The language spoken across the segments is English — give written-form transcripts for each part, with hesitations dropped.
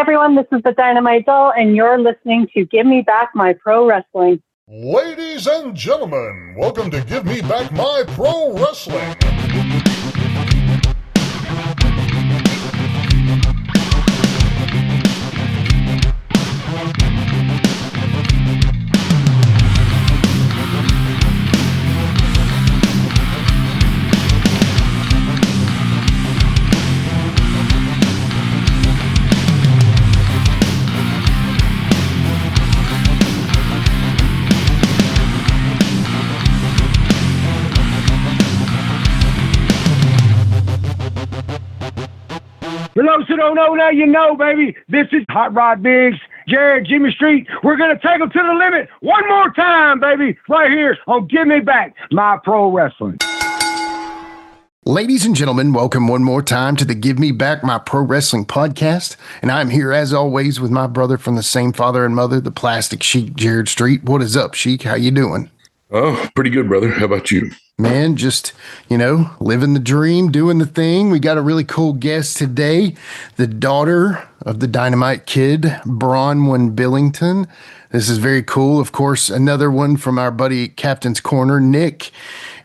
everyone, this is the Dynamite Doll, and you're listening to Give Me Back My Pro Wrestling. Ladies and gentlemen, welcome to Give Me Back My Pro Wrestling. For those who don't know, now you know, baby. This is Hot Rod Biggs, Jared, Jimmy Street. We're going to take them to the limit one more time, baby, right here on Give Me Back My Pro Wrestling. Ladies and gentlemen, welcome one more time to the Give Me Back My Pro Wrestling podcast. And I'm here, as always, with my brother from the same father and mother, the Plastic Sheik, Jared Street. What is up, Sheik? How you doing? Oh, pretty good, brother. How about you? Man, just, living the dream, doing the thing. We got a really cool guest today, the daughter of the Dynamite Kid, Bronwyne Billington. This is very cool. Of course, another one from our buddy Captain's Corner, Nick.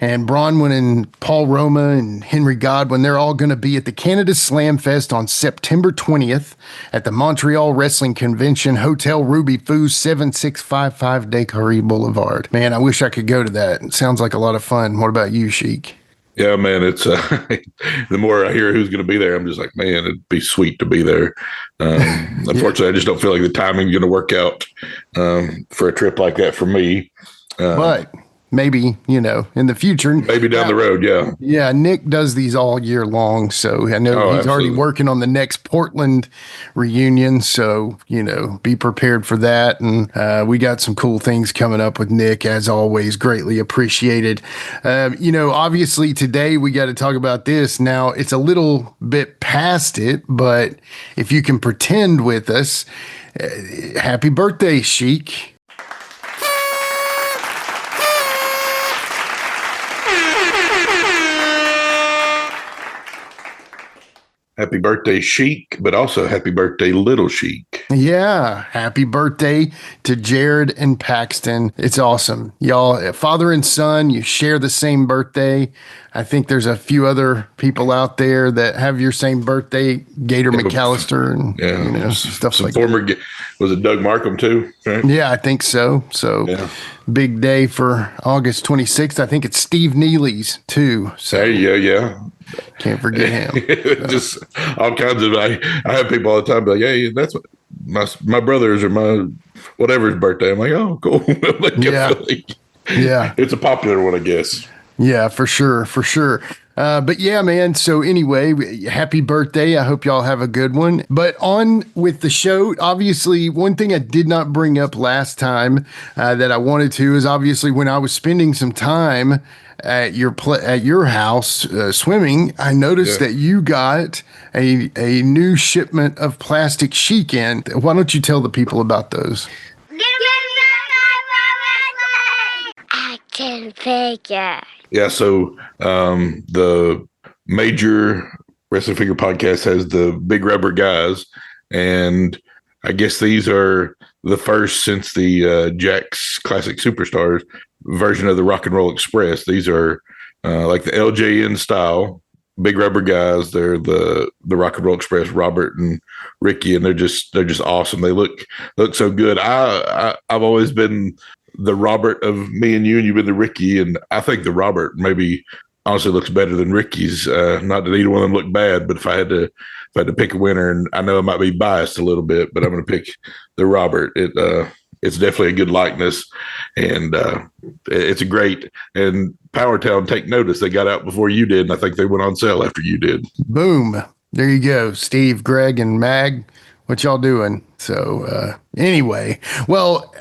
And Bronwyne and Paul Roma and Henry Godwin, they're all going to be at the Canada Slam Fest on September 20th at the Montreal Wrestling Convention, Hotel Ruby Foo, 7655 Descaries Boulevard. Man, I wish I could go to that. It sounds like a lot of fun. What about you, Sheik? Yeah, man, it's the more I hear who's going to be there, I'm just like, man, it'd be sweet to be there. Unfortunately, I just don't feel like the timing's going to work out for a trip like that for me. But maybe, in the future. Maybe down the road, yeah. Yeah, Nick does these all year long, so I know he's already working on the next Portland reunion, so, be prepared for that. And we got some cool things coming up with Nick, as always, greatly appreciated. Obviously today we got to talk about this. Now, it's a little bit past it, but if you can pretend with us, happy birthday, Sheik. Happy birthday, Sheik, but also happy birthday, Little Sheik. Yeah, happy birthday to Jared and Paxton. It's awesome. Y'all, father and son, you share the same birthday. I think there's a few other people out there that have your same birthday, Gator McAllister and stuff like that. Was it Doug Markham too? Right? Yeah, I think so. So big day for August 26th. I think it's Steve Neely's too. So yeah. Can't forget him. Just all kinds of. I have people all the time be like, "Hey, that's my brother's or my whatever's birthday." I'm like, "Oh, cool." Yeah, it's a popular one, I guess. Yeah, for sure. But yeah, man. So anyway, happy birthday. I hope y'all have a good one. But on with the show, obviously, one thing I did not bring up last time that I wanted to is obviously when I was spending some time at your house swimming, I noticed that you got a new shipment of Plastic Sheik in. Why don't you tell the people about those? Action figure. Yeah, so the major wrestling figure podcast has the big rubber guys, and I guess these are the first since the Jack's Classic Superstars version of the Rock and Roll Express. These are like the LJN style big rubber guys. They're the Rock and Roll Express, Robert and Ricky, and they're just awesome. They look so good. I've always been the Robert of me and you, and you've been the Ricky, and I think the Robert maybe honestly looks better than Ricky's. Not that either one of them look bad, but if I had to pick a winner, and I know I might be biased a little bit, but I'm going to pick the Robert. It's definitely a good likeness, and it's a great. And Powertown, take notice, they got out before you did, and I think they went on sale after you did. Boom! There you go, Steve, Greg, and Mag. What y'all doing? So anyway, well,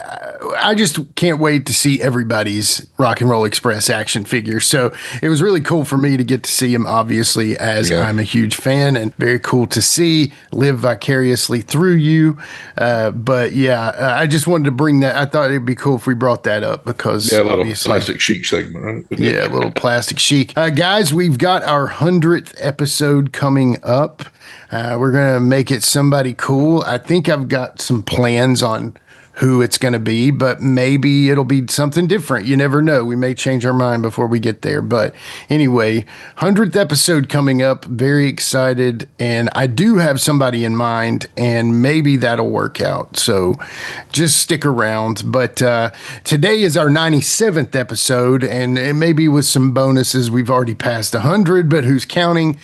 I just can't wait to see everybody's Rock and Roll Express action figures. So it was really cool for me to get to see them, obviously, as I'm a huge fan, and very cool to see, live vicariously through you. But yeah, I just wanted to bring that. I thought it'd be cool if we brought that up because a little Plastic Sheik segment, right? Yeah, a little Plastic Sheik. Guys, we've got our 100th episode coming up. We're going to make it somebody cool. I think I've got some plans on who it's going to be, but maybe it'll be something different. You never know. We may change our mind before we get there. But anyway, 100th episode coming up. Very excited. And I do have somebody in mind, and maybe that'll work out. So just stick around. But today is our 97th episode, and maybe with some bonuses, we've already passed 100, but who's counting?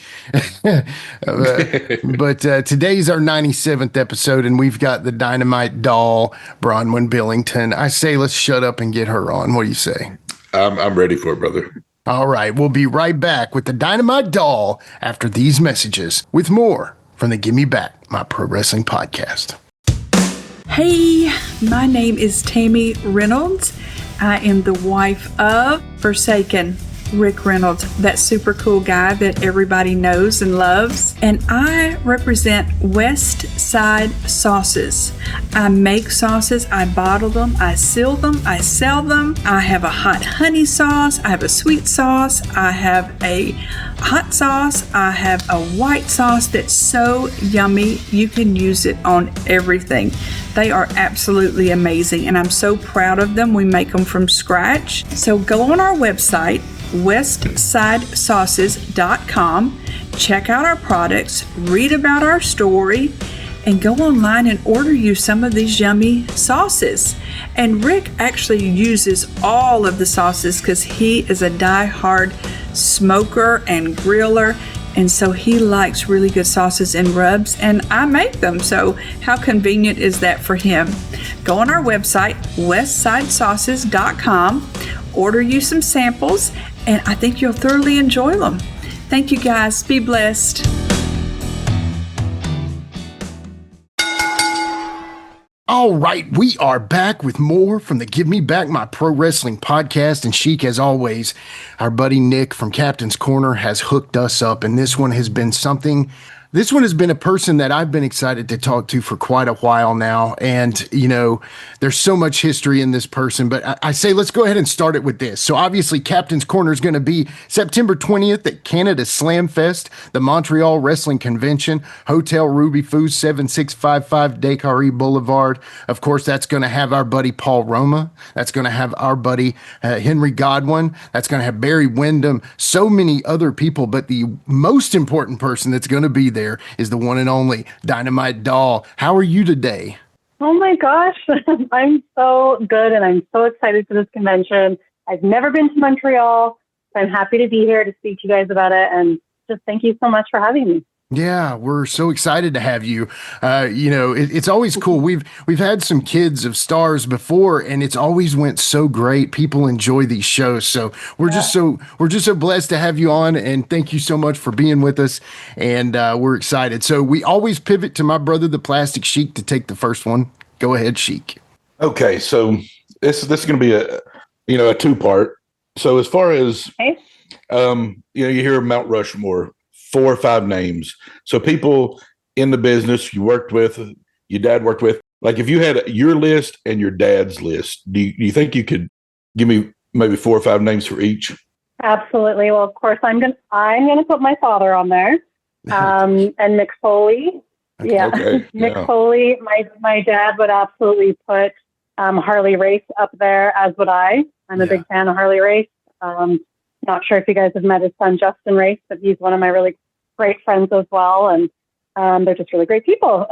But today's our 97th episode, and we've got the Dynamite doll, Bronwyne Billington. I say let's shut up and get her on. What do you say? I'm ready for it, brother. All right. We'll be right back with the Dynamite doll after these messages with more from the Give Me Back My Pro Wrestling podcast. Hey, my name is Tammy Reynolds. I am the wife of Forsaken Rick Reynolds, that super cool guy that everybody knows and loves. And I represent West Side Sauces. I make sauces, I bottle them, I seal them, I sell them. I have a hot honey sauce, I have a sweet sauce, I have a hot sauce, I have a white sauce that's so yummy you can use it on everything. They are absolutely amazing, and I'm so proud of them. We make them from scratch. So go on our website, westsidesauces.com, check out our products, read about our story, and go online and order you some of these yummy sauces. And Rick actually uses all of the sauces because he is a die-hard smoker and griller, and so he likes really good sauces and rubs, and I make them, so how convenient is that for him? Go on our website, westsidesauces.com, order you some samples, and I think you'll thoroughly enjoy them. Thank you, guys. Be blessed. All right, we are back with more from the Give Me Back My Pro Wrestling podcast. And Sheik, as always, our buddy Nick from Captain's Corner has hooked us up. And this one has been a person that I've been excited to talk to for quite a while now. And, you know, there's so much history in this person, but I say let's go ahead and start it with this. So obviously Captain's Corner is going to be September 20th at Canada Slam Fest, the Montreal Wrestling Convention, Hotel Ruby Foo, 7655 Descaries Boulevard. Of course, that's going to have our buddy Paul Roma. That's going to have our buddy Henry Godwin. That's going to have Barry Windham, so many other people. But the most important person that's going to be there is the one and only Dynamite doll. How are you today? Oh my gosh, I'm so good, and I'm so excited for this convention. I've never been to Montreal, so I'm happy to be here to speak to you guys about it, and just thank you so much for having me. Yeah, we're so excited to have you. It's always cool. We've had some kids of stars before, and it's always went so great. People enjoy these shows, so we're just so blessed to have you on. And thank you so much for being with us. And we're excited. So we always pivot to my brother, the Plastic Sheik, to take the first one. Go ahead, Sheik. Okay, so this is going to be a two-part. So as far as you hear Mount Rushmore. 4 or 5 names. So people in the business you worked with, your dad worked with, like if you had your list and your dad's list, do you think you could give me maybe 4 or 5 names for each? Absolutely. Well, of course, I'm gonna put my father on there, and Mick Foley. Okay. Yeah, Okay. Mick Foley. My dad would absolutely put Harley Race up there, as would I. I'm a big fan of Harley Race. Not sure if you guys have met his son, Justin Race, but he's one of my really great friends as well. And they're just really great people.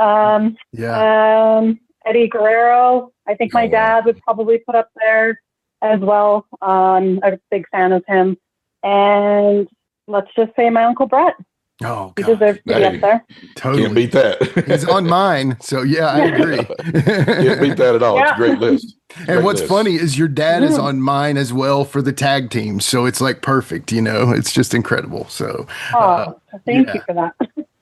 Eddie Guerrero, I think my dad would probably put up there as well. I'm a big fan of him. And let's just say my Uncle Brett. Oh, God. He deserves to be up there. Totally. Can't beat that. He's on mine. So, yeah, I agree. Can't beat that at all. It's a great list. And what's funny is your dad is on mine as well for the tag team. So it's like perfect, it's just incredible. So, thank you for that.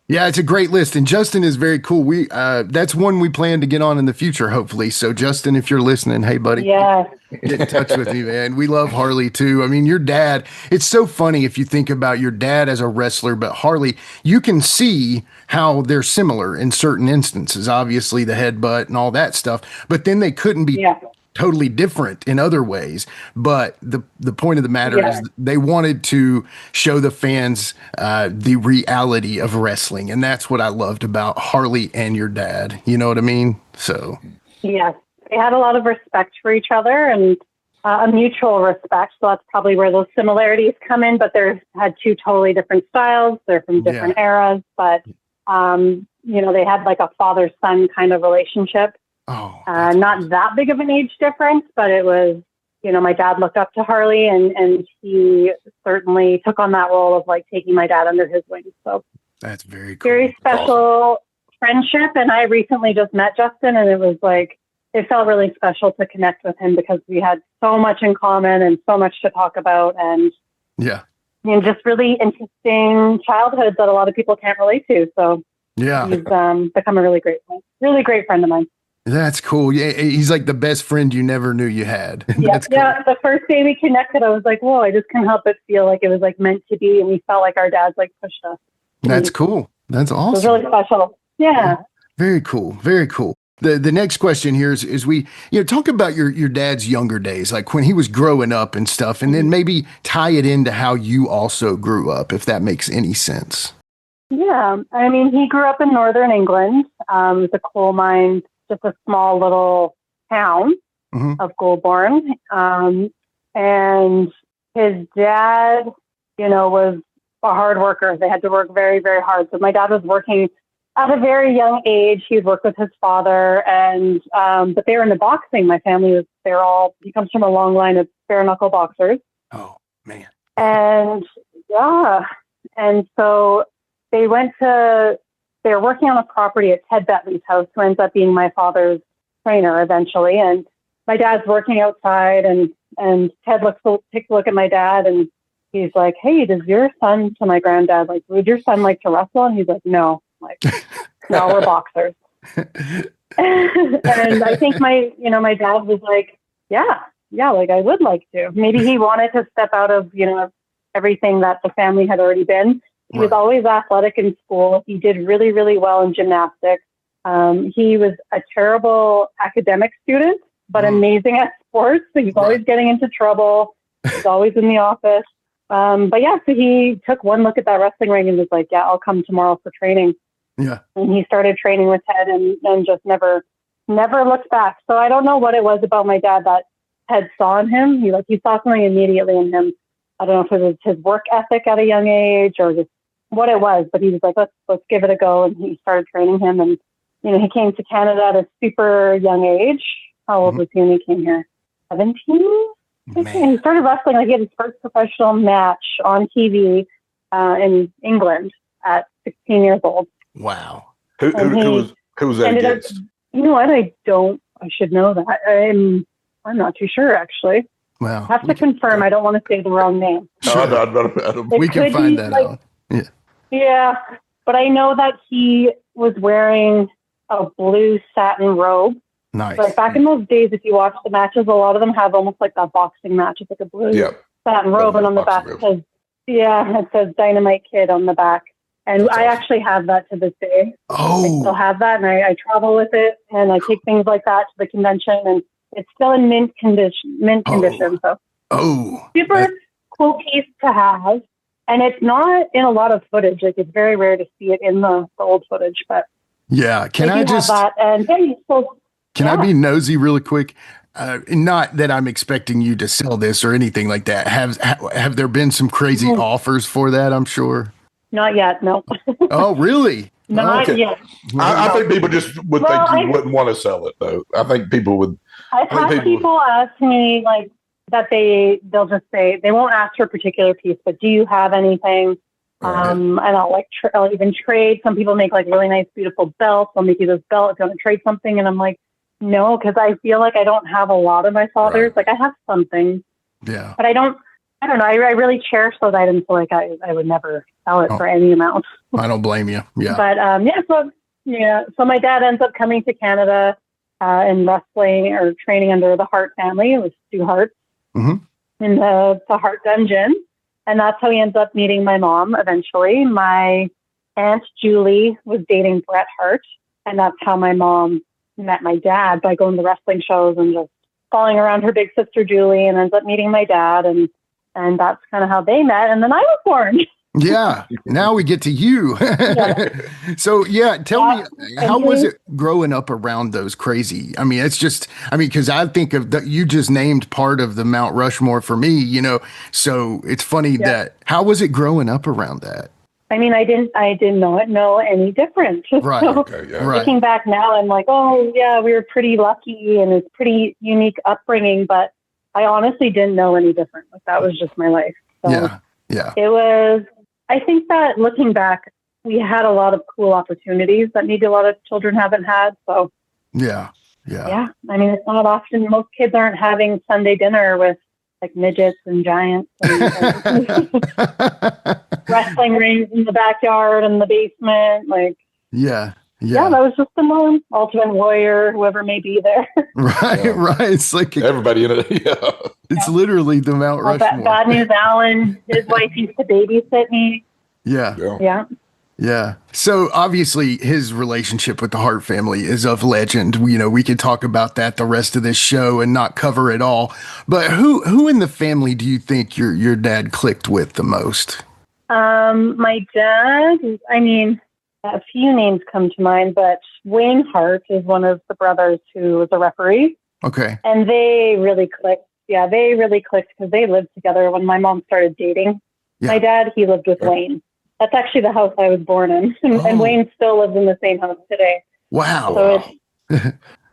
Yeah, it's a great list, and Justin is very cool. We that's one we plan to get on in the future, hopefully. So, Justin, if you're listening, hey, buddy, Yeah. get in touch with me, man. We love Harley too. I mean, your dad. It's so funny if you think about your dad as a wrestler, but Harley, you can see how they're similar in certain instances. Obviously, the headbutt and all that stuff, but then they couldn't be Yeah. totally different in other ways. But the point of the matter Yeah. is they wanted to show the fans the reality of wrestling, and that's what I loved about Harley and your dad. You know what I mean? So Yes. They had a lot of respect for each other and a mutual respect. So that's probably where those similarities come in, but they had two totally different styles. They're from different eras, but, they had like a father-son kind of relationship. oh, Not that big of an age difference, but it was, my dad looked up to Harley and he certainly took on that role of like taking my dad under his wing. So that's very cool. very special friendship. And I recently just met Justin and it was like, it felt really special to connect with him because we had so much in common and so much to talk about and just really interesting childhoods that a lot of people can't relate to. So he's become a really great friend of mine. That's cool. Yeah, he's like the best friend you never knew you had. Yeah, That's cool. yeah. The first day we connected, I was like, whoa, I just couldn't help but feel like it was like meant to be. And we felt like our dads like pushed us. That's cool. That's awesome. It was really special. Yeah. Very cool. Very cool. The next question here is we, talk about your dad's younger days, like when he was growing up and stuff, and then maybe tie it into how you also grew up, if that makes any sense. Yeah. I mean, he grew up in northern England. It was a coal mine, just a small little town of Goulburn. And his dad, was a hard worker. They had to work very, very hard. So my dad was working at a very young age. He worked with his father and, but they were into boxing. My family he comes from a long line of bare knuckle boxers. Oh, man. And and so they were working on a property at Ted Bentley's house, who ends up being my father's trainer eventually. And my dad's working outside and Ted takes a look at my dad and he's like, hey, does your son, to my granddad, like, would your son like to wrestle? And he's like, no, no, we're boxers. And I think my dad was like, yeah, like I would like to. Maybe he wanted to step out of, everything that the family had already been. He was always athletic in school. He did really, really well in gymnastics. He was a terrible academic student, but amazing at sports. So he's always getting into trouble. He's always in the office. But yeah, so he took one look at that wrestling ring and was like, yeah, I'll come tomorrow for training. Yeah. And he started training with Ted and just never looked back. So I don't know what it was about my dad that Ted saw in him. He saw something immediately in him. I don't know if it was his work ethic at a young age or just what it was, but he was like, let's give it a go. And he started training him. And, he came to Canada at a super young age. How old was he when he came here? 17? And he started wrestling. He had his first professional match on TV in England at 16 years old. Wow. Who was that against? You know what? I should know that. I'm not too sure, actually. Wow. Have to confirm. I don't want to say the wrong name. Sure. No, we can find that out. Yeah. Yeah. But I know that he was wearing a blue satin robe. Nice. Like back in those days, if you watch the matches, a lot of them have almost like that boxing match. It's like a blue satin robe, and on the back it says Dynamite Kid on the back. And that's awesome. Actually have that to this day. Oh. I still have that, and I travel with it, and I take things like that to the convention, and it's still in mint condition. So super cool piece to have. And it's not in a lot of footage. Like it's very rare to see it in the old footage, but yeah. Can I just have that? And Can I be nosy really quick? Not that I'm expecting you to sell this or anything like that. Have there been some crazy offers for that? I'm sure. Not yet. No. Oh, really? Not yet. I think people just would think you wouldn't want to sell it, though. I think people would. I've had people ask me like that. They'll just say they won't ask for a particular piece, but do you have anything? And I'll even trade. Some people make like really nice, beautiful belts. I'll make you this belt if you want to trade something. And I'm like, no, because I feel like I don't have a lot of my father's. Like I have something. Yeah. But I don't I don't know. I really cherish those items. So like I would never sell it for any amount. I don't blame you. Yeah. But so my dad ends up coming to Canada and wrestling or training under the Hart family. It was Stu Hart in the Hart Dungeon. And that's how he ends up meeting my mom eventually. My Aunt Julie was dating Bret Hart. And that's how my mom met my dad, by going to wrestling shows and just following around her big sister Julie, and ends up meeting my dad. And that's kind of how they met. And then I was born. Yeah. Now we get to you. So tell me, how was it growing up around those crazy? I mean, because I think of you just named part of the Mount Rushmore for me, so it's funny that, how was it growing up around that? I mean, I didn't know any different. Right. So, Right. Looking back now, I'm like, oh yeah, we were pretty lucky and it's pretty unique upbringing, but I honestly didn't know any different. Like that was just my life. So Yeah. It was, I think that looking back, we had a lot of cool opportunities that maybe a lot of children haven't had. So Yeah. I mean, it's not often, most kids aren't having Sunday dinner with like midgets and giants and wrestling rings in the backyard and the basement. Like, Yeah, that was just the norm. Ultimate Warrior, whoever may be there. Right. It's like Everybody in it. Yeah. it's literally the Mount Rushmore. Bad News Alan, his wife used to babysit me. Yeah. So obviously his relationship with the Hart family is of legend. We could talk about that the rest of this show and not cover it all. But who in the family do you think your dad clicked with the most? My dad, I mean, a few names come to mind, but Wayne Hart is one of the brothers who was a referee. Okay. And they really clicked. Yeah, they really clicked because they lived together when my mom started dating. Yeah. My dad, he lived with Wayne. That's actually the house I was born in. And Wayne still lives in the same house today. Wow. So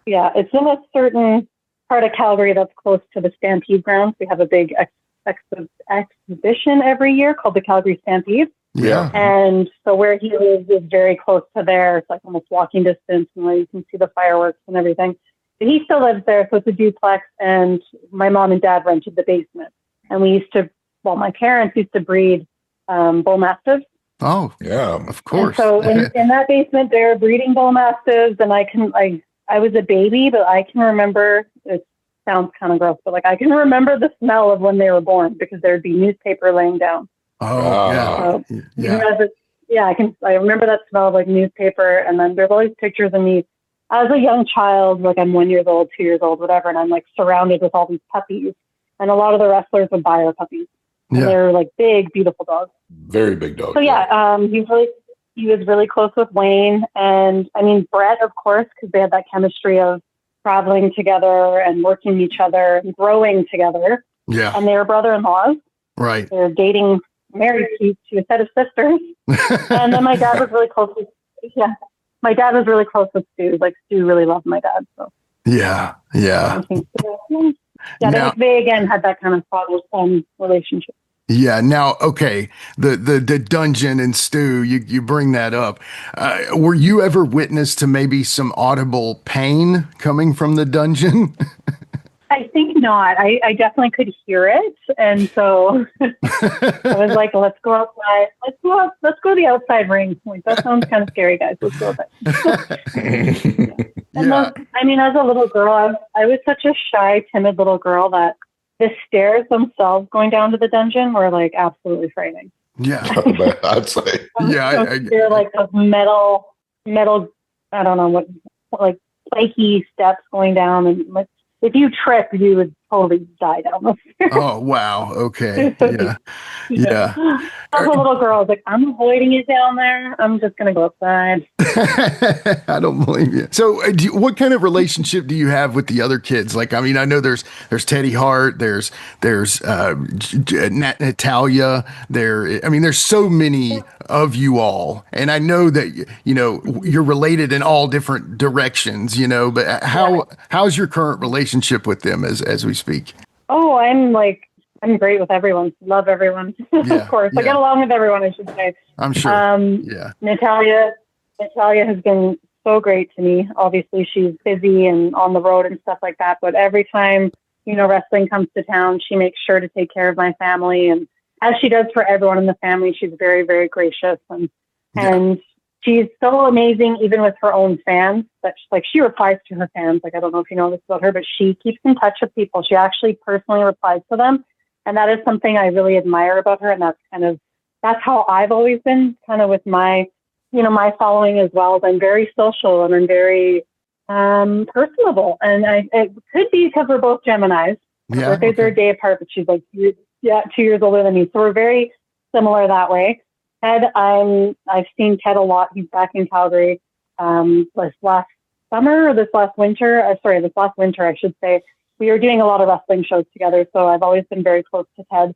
it's in a certain part of Calgary that's close to the Stampede grounds. We have a big exhibition every year called the Calgary Stampede. Yeah. And so where he lives is very close to there. It's like almost walking distance, and where you can see the fireworks and everything. But he still lives there, so it's a duplex, and my mom and dad rented the basement. And my parents used to breed bull mastiffs. Oh, yeah, of course. And so in that basement, they're breeding bull mastiffs, and I was a baby, but I can remember, it sounds kind of gross, but like I can remember the smell of when they were born, because there'd be newspaper laying down. Oh, I remember that smell of like newspaper, and then there's always pictures of me as a young child, like I'm 1 year old, 2 years old, whatever, and I'm like surrounded with all these puppies, and a lot of the wrestlers would buy our puppies. And they're like big, beautiful dogs. Very big dogs. So he was really close with Wayne, and I mean Bret, of course, because they had that chemistry of traveling together and working each other and growing together. Yeah. And they were brother-in-laws. Right. They're married to a set of sisters. And then my dad was really close with Stu. Like Stu really loved my dad. So Yeah. I think they again had that kind of father-son relationship. Yeah. Now, okay, the dungeon and Stu, you bring that up. Were you ever witness to maybe some audible pain coming from the dungeon? I think not. I definitely could hear it, and so I was like, "Let's go outside. Let's go to the outside ring." Like, that sounds kind of scary, guys. Let's go outside. And then, I mean, as a little girl, I was such a shy, timid little girl that the stairs themselves going down to the dungeon were like absolutely frightening. Yeah, I'd say. They're like those metal. I don't know what, like flaky steps going down, and like, if you trip, you would totally die down the stairs. Oh, wow. Okay. Yeah. As a little girl, I was like, I'm avoiding it down there. I'm just going to go outside. I don't blame you. So what kind of relationship do you have with the other kids? Like, I mean, I know there's Teddy Hart, there's Natalia, there's so many of you all. And I know that, you're related in all different directions, but how's your current relationship with them as we speak? Oh, I'm great with everyone. Love everyone. Of course. I get along with everyone, I should say. I'm sure. Natalia has been so great to me. Obviously, she's busy and on the road and stuff like that. But every time wrestling comes to town, she makes sure to take care of my family. And as she does for everyone in the family, she's very, very gracious. And she's so amazing, even with her own fans, that she replies to her fans. Like, I don't know if you know this about her, but she keeps in touch with people. She actually personally replies to them. And that is something I really admire about her. And that's how I've always been kind of with my following as well. I'm very social and I'm very personable. And it could be because we're both Geminis. Our birthdays are a day apart, but she's like 2 years older than me. So we're very similar that way. Ted, I've seen Ted a lot. He's back in Calgary this last summer or this last winter, I should say. We were doing a lot of wrestling shows together, so I've always been very close to Ted.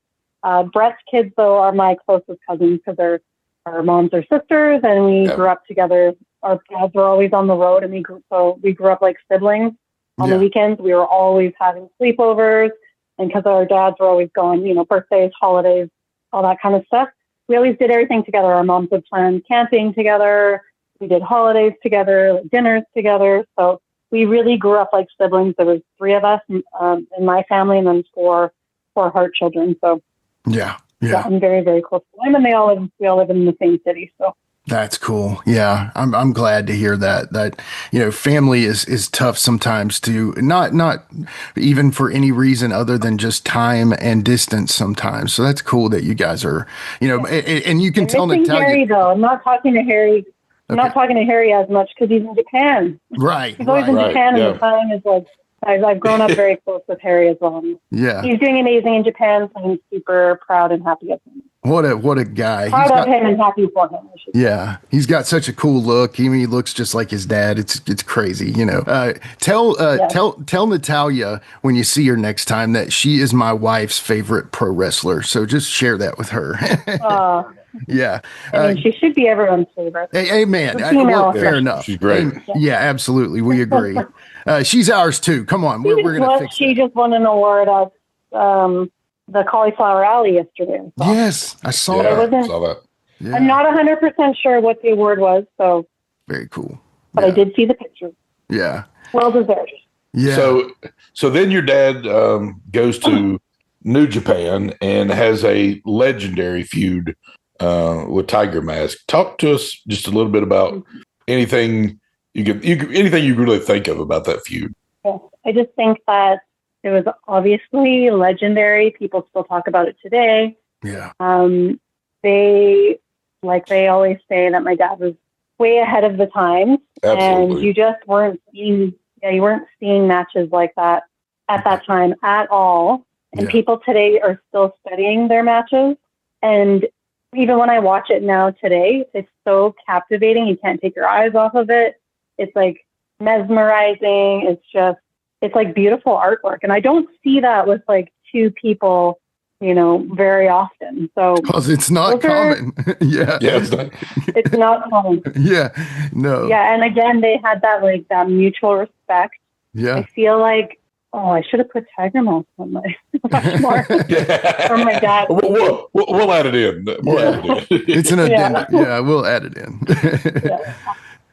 Brett's kids, though, are my closest cousins because our moms are sisters, and we grew up together. Our dads were always on the road, and we grew up like siblings. On the weekends, we were always having sleepovers, and because our dads were always going, birthdays, holidays, all that kind of stuff, we always did everything together. Our moms would plan camping together. We did holidays together, like dinners together. So we really grew up like siblings. There was 3 of us in my family, and then four Hart children. So yeah, I'm very, very close to them, and we all live in the same city. So that's cool. Yeah, I'm glad to hear that. That family is tough sometimes to not even for any reason other than just time and distance sometimes. So that's cool that you guys are and you can tell Natalia. Harry, though, I'm not talking to Harry. I'm not talking to Harry as much because he's in Japan. Right. He's always in Japan, and the time is like, I've grown up very close with Harry as well. Yeah. He's doing amazing in Japan, so I'm super proud and happy of him. What a guy. Proud of him and happy for him. Yeah. He's got such a cool look. He looks just like his dad. It's crazy, Tell Natalia when you see her next time that she is my wife's favorite pro wrestler. So just share that with her. Yeah. I mean, she should be everyone's favorite. Amen. Fair enough. She's great. Yeah, absolutely. We agree. She's ours too. Come on. We're going to fix it. She just won an award at the Cauliflower Alley yesterday. So. Yes, I saw that. that. Saw that. Yeah. I'm not 100% sure what the award was, so. Very cool. But I did see the picture. Yeah. Well deserved. Yeah. So then your dad goes to New Japan and has a legendary feud with Tiger Mask. Talk to us just a little bit about anything anything you really think of about that feud. Yeah. I just think that it was obviously legendary. People still talk about it today. Yeah. They always say that my dad was way ahead of the times. Absolutely. And you just weren't seeing matches like that at that time at all. And people today are still studying their matches. And even when I watch it now today, it's so captivating. You can't take your eyes off of it. It's like mesmerizing. It's like beautiful artwork. And I don't see that with like 2 people, very often. So because it's not common. Yeah. It's not common. Yeah. No. Yeah. And again, they had that mutual respect. Yeah. I feel like, I should have put Tiger Mask on my more from my dad. We'll add it in. It's an addendum. Yeah, we'll add it in.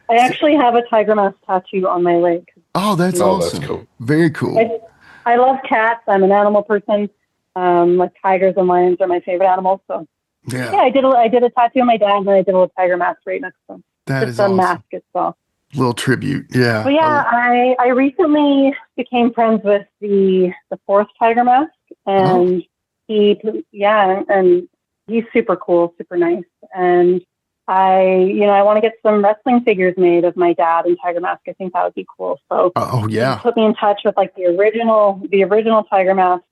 I actually have a Tiger Mask tattoo on my leg. Oh, that's awesome. That's cool. Very cool. I love cats. I'm an animal person. Like tigers and lions are my favorite animals. So I did a tattoo on my dad, and I did a little tiger mask right next to him. That is awesome. Mask itself. Little tribute. Yeah. But I recently became friends with the 4th Tiger Mask, and he's super cool, super nice. And I want to get some wrestling figures made of my dad and Tiger Mask. I think that would be cool. So he put me in touch with like the original Tiger Mask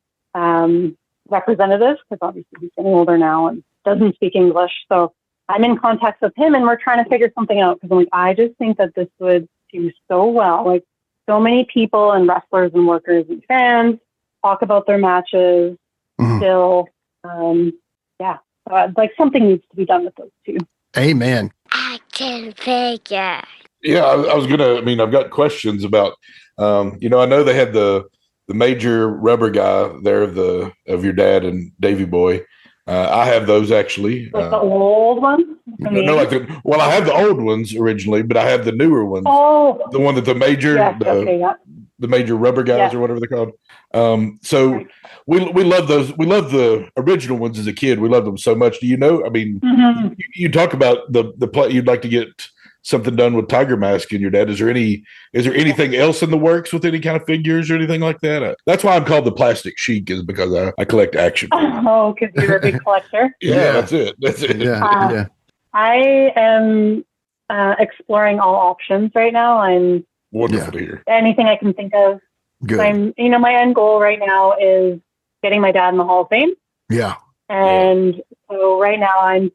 representative, because obviously he's getting older now and doesn't speak English. So I'm in contact with him, and we're trying to figure something out, because I'm like, I just think that this would do so well. Like, so many people and wrestlers and workers and fans talk about their matches still. Like something needs to be done with those 2. Amen. Action figure. Yeah, I've got questions about, I know they had the major rubber guy there of your dad and Davy Boy. I have those actually. Like the old ones? No, I have the old ones originally, but I have the newer ones. Oh. The one that the major, the major rubber guys or whatever they're called. So we love those. We love the original ones as a kid. We loved them so much. Do you know? I mean, you talk about the play. You'd like to get something done with Tiger Mask in your dad. Is there anything else in the works with any kind of figures or anything like that? That's why I'm called the Plastic Sheik, is because I collect action figures. Oh, because you're a big collector. Yeah, that's it. Yeah. I am exploring all options right now. I'm Wonderful to hear. Anything I can think of. Good. My end goal right now is getting my dad in the Hall of Fame. Yeah. And so right now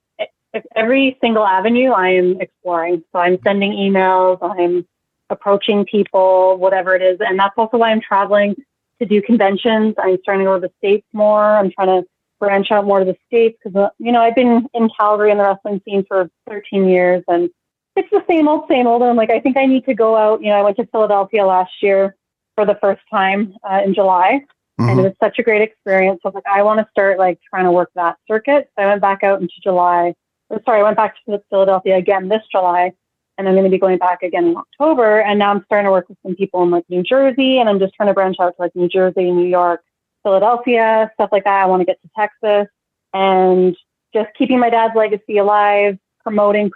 every single avenue I am exploring. So I'm sending emails, I'm approaching people, whatever it is. And that's also why I'm traveling to do conventions. I'm starting to go to the States more. I'm trying to branch out more to the States because, I've been in Calgary in the wrestling scene for 13 years and it's the same old. And I'm like, I think I need to go out. I went to Philadelphia last year for the first time in July. And it was such a great experience. So I was like, I want to start trying to work that circuit. So I went back out into July. I went back to Philadelphia again this July, and I'm going to be going back again in October. And now I'm starting to work with some people in New Jersey, and I'm just trying to branch out to New Jersey, New York, Philadelphia, stuff like that. I want to get to Texas and just keeping my dad's legacy alive, promoting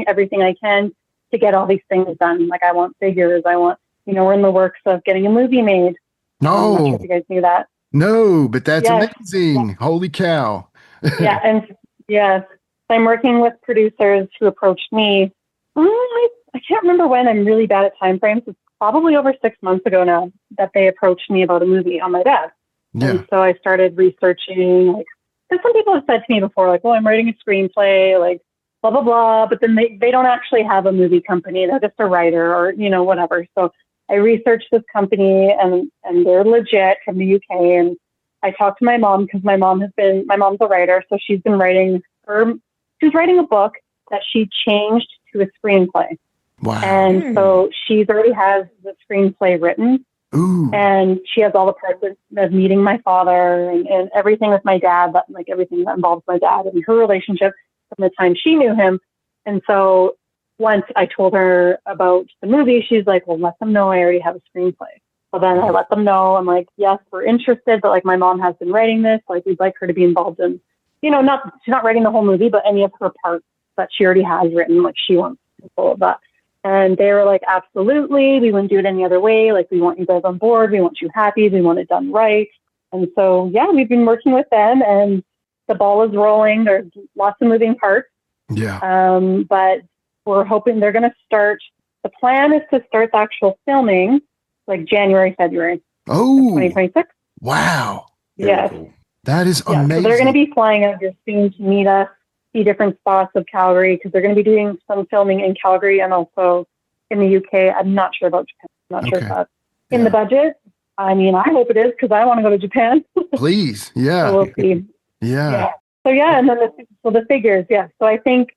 everything I can to get all these things done. I want figures. I want, we're in the works of getting a movie made. I'm not sure if you guys knew that. No, but that's amazing. Yeah. Holy cow. Yes. I'm working with producers who approached me. I can't remember when. I'm really bad at time frames. It's probably over 6 months ago now that they approached me about a movie on my dad. Yeah. And so I started researching. Because some people have said to me before, I'm writing a screenplay, blah, blah, blah. But then they don't actually have a movie company. They're just a writer or, whatever. So I researched this company and they're legit from the UK. And I talked to my mom because my mom's a writer. So she's been writing a book that she changed to a screenplay. Wow. And so she's already has the screenplay written. Ooh. And she has all the parts of meeting my father and everything with my dad, but everything that involves my dad and her relationship from the time she knew him. And so once I told her about the movie, she's like, well, let them know I already have a screenplay. So then I let them know. I'm like, yes, we're interested, but my mom has been writing this. We'd like her to be involved in, she's not writing the whole movie, but any of her parts that she already has written, she wants control of that. And they were like, absolutely. We wouldn't do it any other way. We want you guys on board. We want you happy. We want it done right. And so, we've been working with them and the ball is rolling. There's lots of moving parts. Yeah. But we're hoping they're going to start. The plan is to start the actual filming January, February. Oh, 2026. Wow. Yes. Cool. That is amazing. So they're going to be flying out here soon to meet us, see different spots of Calgary, because they're going to be doing some filming in Calgary and also in the UK. I'm not sure about Japan. I'm not sure if that's in the budget. I hope it is because I want to go to Japan. Please. Yeah. So we'll see. Yeah. So and then the figures. Yeah. So I think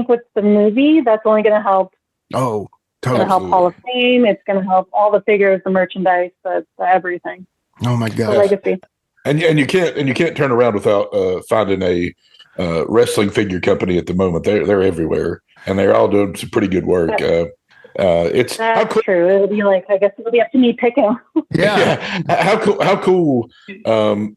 with the movie, that's only going to help. Oh, it's going to help Hall of Fame. It's going to help all the figures, the merchandise, the everything. Oh my God. The legacy. And you can't turn around without finding a wrestling figure company at the moment. They're everywhere, and they're all doing some pretty good work. That's true. It'll be I guess it'll be up to me picking. Yeah. How cool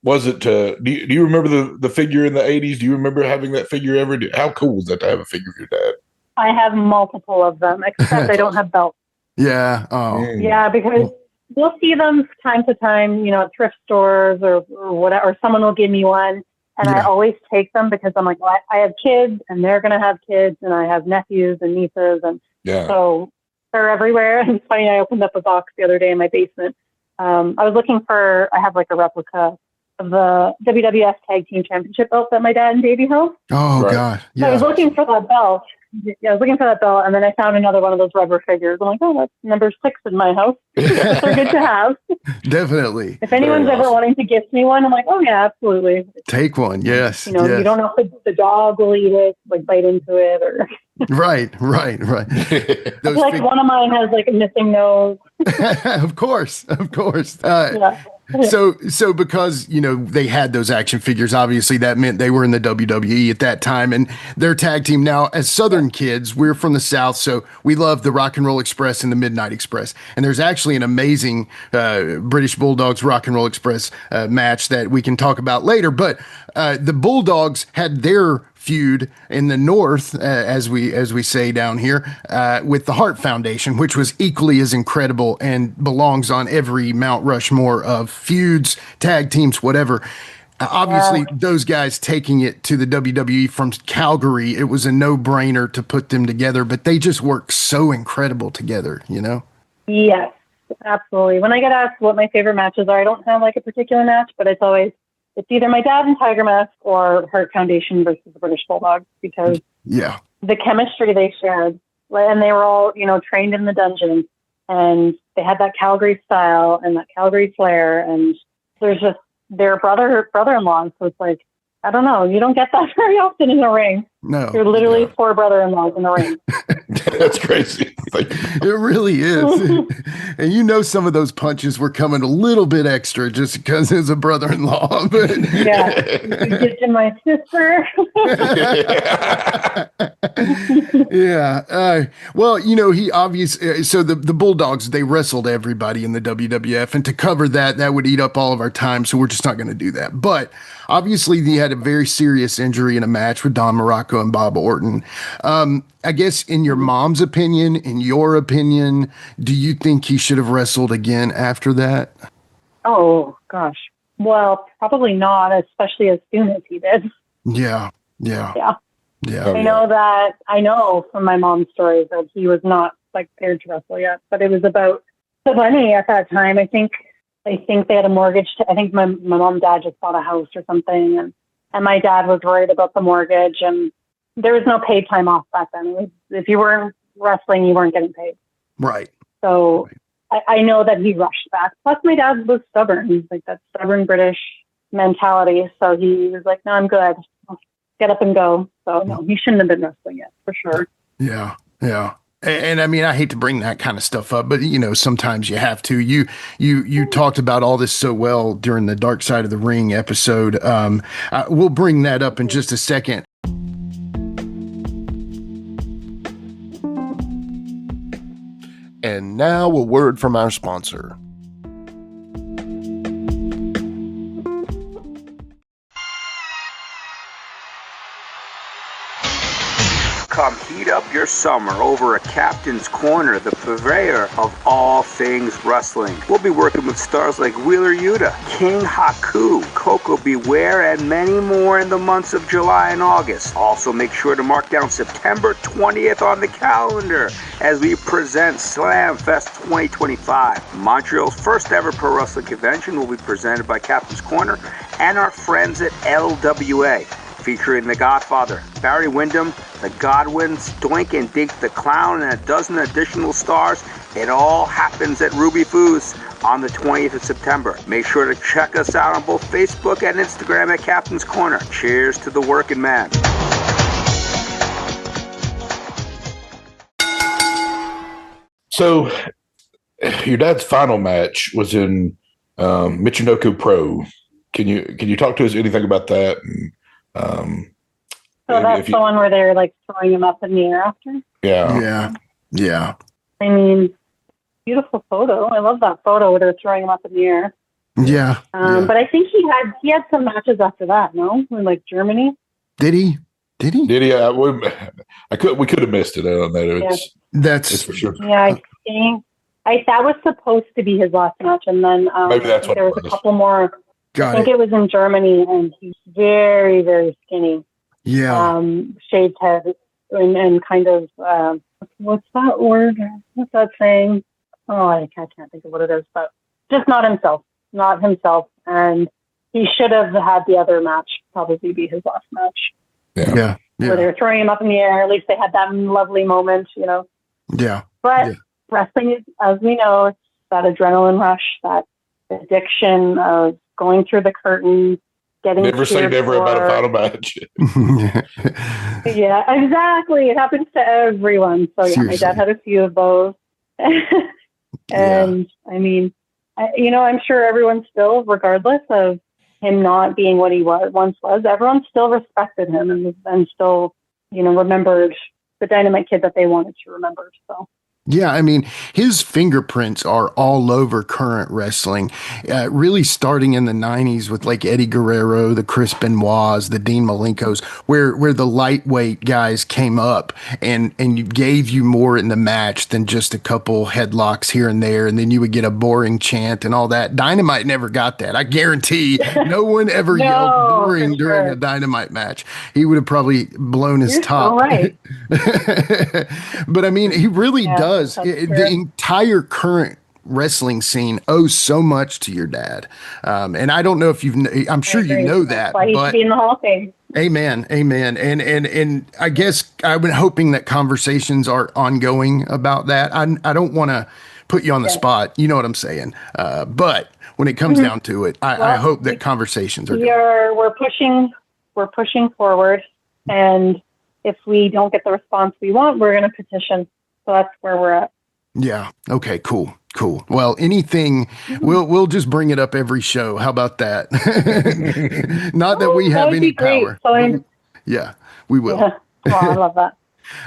was it to? Do you remember the figure in the 80s? Do you remember having that figure ever? How cool was that to have a figure of your dad? I have multiple of them, except I don't have belts. Yeah. Oh. Yeah, because we'll see them time to time, at thrift stores or whatever. Or someone will give me one, and I always take them because I'm like, well, I have kids, and they're going to have kids, and I have nephews and nieces, and so they're everywhere. And it's funny, I opened up a box the other day in my basement. I was looking for. I have a replica of the WWF Tag Team Championship belt that my dad and Davey held. Oh God! Yeah. So I was looking for that belt. Yeah, I was looking for that belt, and then I found another one of those rubber figures. I'm like, oh, that's number 6 in my house. They're good to have. Definitely. If anyone's ever wanting to gift me one, I'm like, oh yeah, absolutely. Take one. Yes. You don't know if the dog will eat it, bite into it, or. Right. One of mine has a missing nose. Of course. So because, they had those action figures, obviously that meant they were in the WWE at that time, and their tag team. Now, as Southern kids, we're from the South, so we love the Rock and Roll Express and the Midnight Express. And there's actually an amazing British Bulldogs Rock and Roll Express match that we can talk about later. But the Bulldogs had their feud in the North, as we say down here, with the Hart Foundation, which was equally as incredible and belongs on every Mount Rushmore of feuds, tag teams, whatever. Obviously, those guys taking it to the WWE from Calgary, it was a no-brainer to put them together, but they just work so incredible together, Yes, absolutely. When I get asked what my favorite matches are, I don't have like a particular match, but it's either my dad and Tiger Mask or Hart Foundation versus the British Bulldogs, because the chemistry they shared, and they were all, trained in the dungeon, and they had that Calgary style and that Calgary flair, and they're brother-in-law, so it's like, I don't know, you don't get that very often in a ring. No. You're literally four brother-in-laws in the ring. That's crazy. It really is. And some of those punches were coming a little bit extra just because it's a brother-in-law. But yeah, you get to my sister. Yeah. Well, he obviously, so the Bulldogs, they wrestled everybody in the WWF, and to cover that would eat up all of our time. So we're just not going to do that. But obviously he had a very serious injury in a match with Don Morocco and Bob Orton. I guess in your mom's opinion, in your opinion, do you think he should have wrestled again after that? Oh, gosh. Well, probably not, especially as soon as he did. Yeah. I know from my mom's stories that he was not cleared to wrestle yet, but it was about the money at that time. I think they had a mortgage. I think my mom and dad just bought a house or something, and my dad was worried about the mortgage, and there was no paid time off back then. If you weren't wrestling, you weren't getting paid. Right. So I know that he rushed back. Plus, my dad was stubborn. He's like that stubborn British mentality. So he was like, no, I'm good. I'll get up and go. So no, he shouldn't have been wrestling yet, for sure. Yeah. And I mean, I hate to bring that kind of stuff up, but sometimes you have to. You talked about all this so well during the Dark Side of the Ring episode. We'll bring that up in just a second. And now a word from our sponsor. Come heat up your summer over at Captain's Corner, the purveyor of all things wrestling. We'll be working with stars like Wheeler Yuta, King Haku, Coco Beware, and many more in the months of July and August. Also, make sure to mark down September 20th on the calendar as we present Slam Fest 2025. Montreal's first ever pro wrestling convention will be presented by Captain's Corner and our friends at LWA. Featuring The Godfather, Barry Windham, The Godwins, Doink and Dink the Clown, and a dozen additional stars. It all happens at Ruby Foods on the 20th of September. Make sure to check us out on both Facebook and Instagram at Captain's Corner. Cheers to the working man. So, your dad's final match was in Michinoku Pro. Can you talk to us anything about that? So that's the one where they're throwing him up in the air after? Yeah. I mean, beautiful photo. I love that photo where they're throwing him up in the air. Yeah. But I think he had some matches after that, no? In Germany. Did he? We could have missed it on that. That's for sure. Yeah, I think that was supposed to be his last match, and then maybe that's what there was a couple more. I think it was in Germany, and he's very, very skinny. Yeah. Shaved head and kind of, what's that word? What's that saying? Oh, I can't think of what it is, but just not himself. And he should have had the other match probably be his last match. Yeah. Where they were throwing him up in the air. At least they had that lovely moment, Yeah. But wrestling is, as we know, it's that adrenaline rush, that addiction of going through the curtain, getting never say never about a final match. Yeah, exactly. It happens to everyone. So yeah, my dad had a few of those. And I mean, I'm sure everyone still, regardless of him not being what he once was, everyone still respected him and still, remembered the Dynamite Kid that they wanted to remember. So. Yeah, I mean, his fingerprints are all over current wrestling, really starting in the 90s with like Eddie Guerrero, the Chris Benoits, the Dean Malenkos, where the lightweight guys came up and you gave you more in the match than just a couple headlocks here and there, and then you would get a boring chant and all that. Dynamite never got that. I guarantee no one ever yelled No, for boring during a sure. Dynamite match. He would have probably blown his You're top. so right. But I mean, he really Yeah, does. that's The true. entire current wrestling scene owes so much to your dad. And I don't know if I'm I sure you agree. know That's that, why he should but be in the Hall of Fame. amen, amen. And I guess I've been hoping that conversations are ongoing about that. I don't want to put you on the Yeah. spot. You know what I'm saying? But when it comes down to it, I Well, hope that conversations are we going. are we're pushing forward, and if we don't get the response we want, we're going to petition. So that's where we're at. Yeah. Okay. Cool. Cool. Well, anything we'll just bring it up every show. How about that? Not that we That have would any be great. power. So Yeah, we will. yeah. Oh, I love that.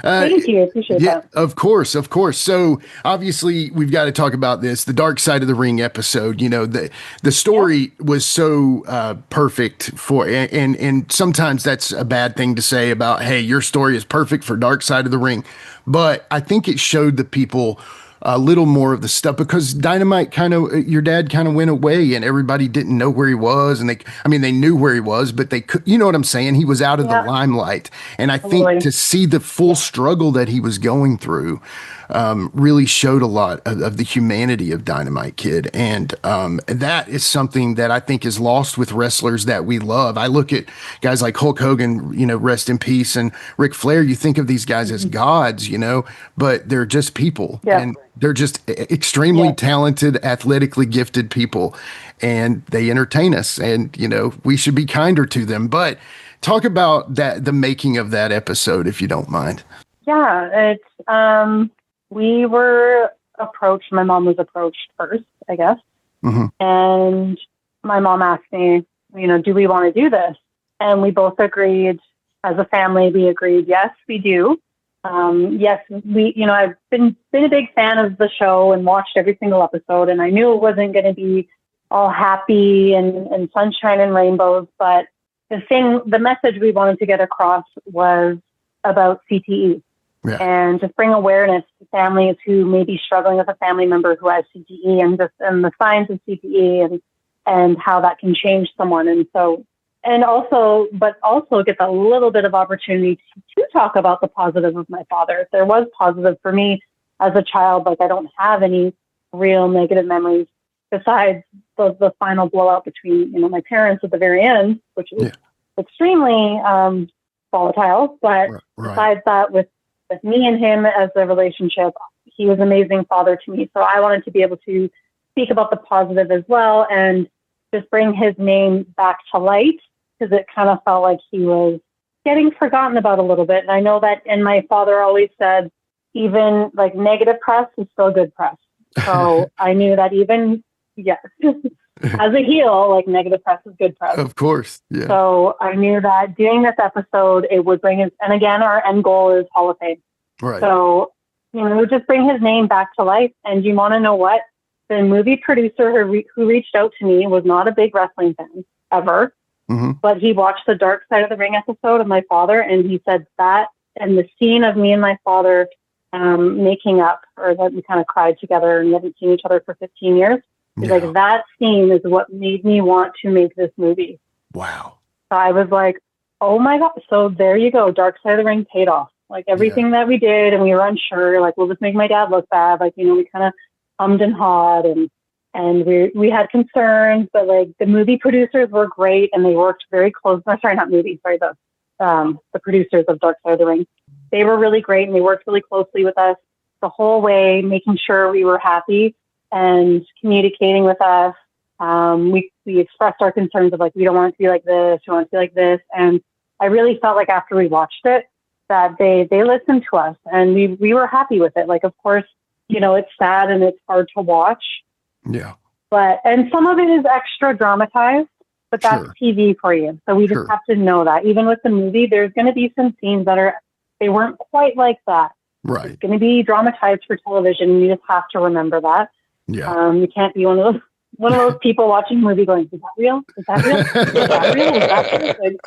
Thank you. Appreciate Yeah, that. of course, of course. So obviously we've got to talk about this, the Dark Side of the Ring episode. The story was so perfect for, and sometimes that's a bad thing to say about, hey, your story is perfect for Dark Side of the Ring, but I think it showed the people a little more of the stuff because Dynamite your dad kind of went away and everybody didn't know where he was. And they knew where he was, but they could, you know what I'm saying? He was out of the Yeah. limelight. And I think Totally. to see the full struggle that he was going through, really showed a lot of the humanity of Dynamite Kid. And that is something that I think is lost with wrestlers that we love. I look at guys like Hulk Hogan, rest in peace, and Ric Flair. You think of these guys as gods, but they're just people. Yeah. And they're just extremely talented, athletically gifted people, and they entertain us. And, we should be kinder to them. But talk about the making of that episode, if you don't mind. Yeah, we were approached. My mom was approached first, I guess. Mm-hmm. And my mom asked me, do we want to do this? And we both agreed as a family. We agreed, yes, we do. Yes, I've been a big fan of the show and watched every single episode. And I knew it wasn't going to be all happy and sunshine and rainbows. But the message we wanted to get across was about CTE. Yeah. And just bring awareness to families who may be struggling with a family member who has CTE and the signs of CTE and how that can change someone. And also get a little bit of opportunity to talk about the positive of my father. There was positive for me as a child. Like, I don't have any real negative memories besides the final blowout between, my parents at the very end, which was extremely volatile. But besides that, with me and him as a relationship, he was an amazing father to me. So I wanted to be able to speak about the positive as well and just bring his name back to light, because it kind of felt like he was getting forgotten about a little bit. And I know that, and my father always said, even like negative press is still good press. So I knew that as a heel, like negative press is good press. Of course. Yeah. So I knew that doing this episode, it would bring his, and again, our end goal is Hall of Fame. Right. So, it would just bring his name back to life. And you want to know what? The movie producer who reached out to me was not a big wrestling fan ever, but he watched the Dark Side of the Ring episode of my father. And he said that, and the scene of me and my father making up, or that we kind of cried together and we haven't seen each other for 15 years. He's like, that scene is what made me want to make this movie. Wow. So I was like, oh my God. So there you go. Dark Side of the Ring paid off. Like everything that we did, and we were unsure, like, we'll just make my dad look bad. Like, we kind of hummed and hawed and we had concerns, but like the movie producers were great and they worked very close. The producers of Dark Side of the Ring. They were really great and they worked really closely with us the whole way, making sure we were happy and communicating with us. We expressed our concerns of like, we don't want it to be like this, we want it to be like this. And I really felt like after we watched it, that they listened to us and we were happy with it. Like, of course, it's sad and it's hard to watch. Yeah. And some of it is extra dramatized, but that's Sure. TV for you. So we just Sure. have to know that. Even with the movie, there's going to be some scenes that they weren't quite like that. Right. It's going to be dramatized for television. You just have to remember that. Yeah. You can't be one of those people watching a movie going, is that real? Is that real? Is that real? Is that real? Like,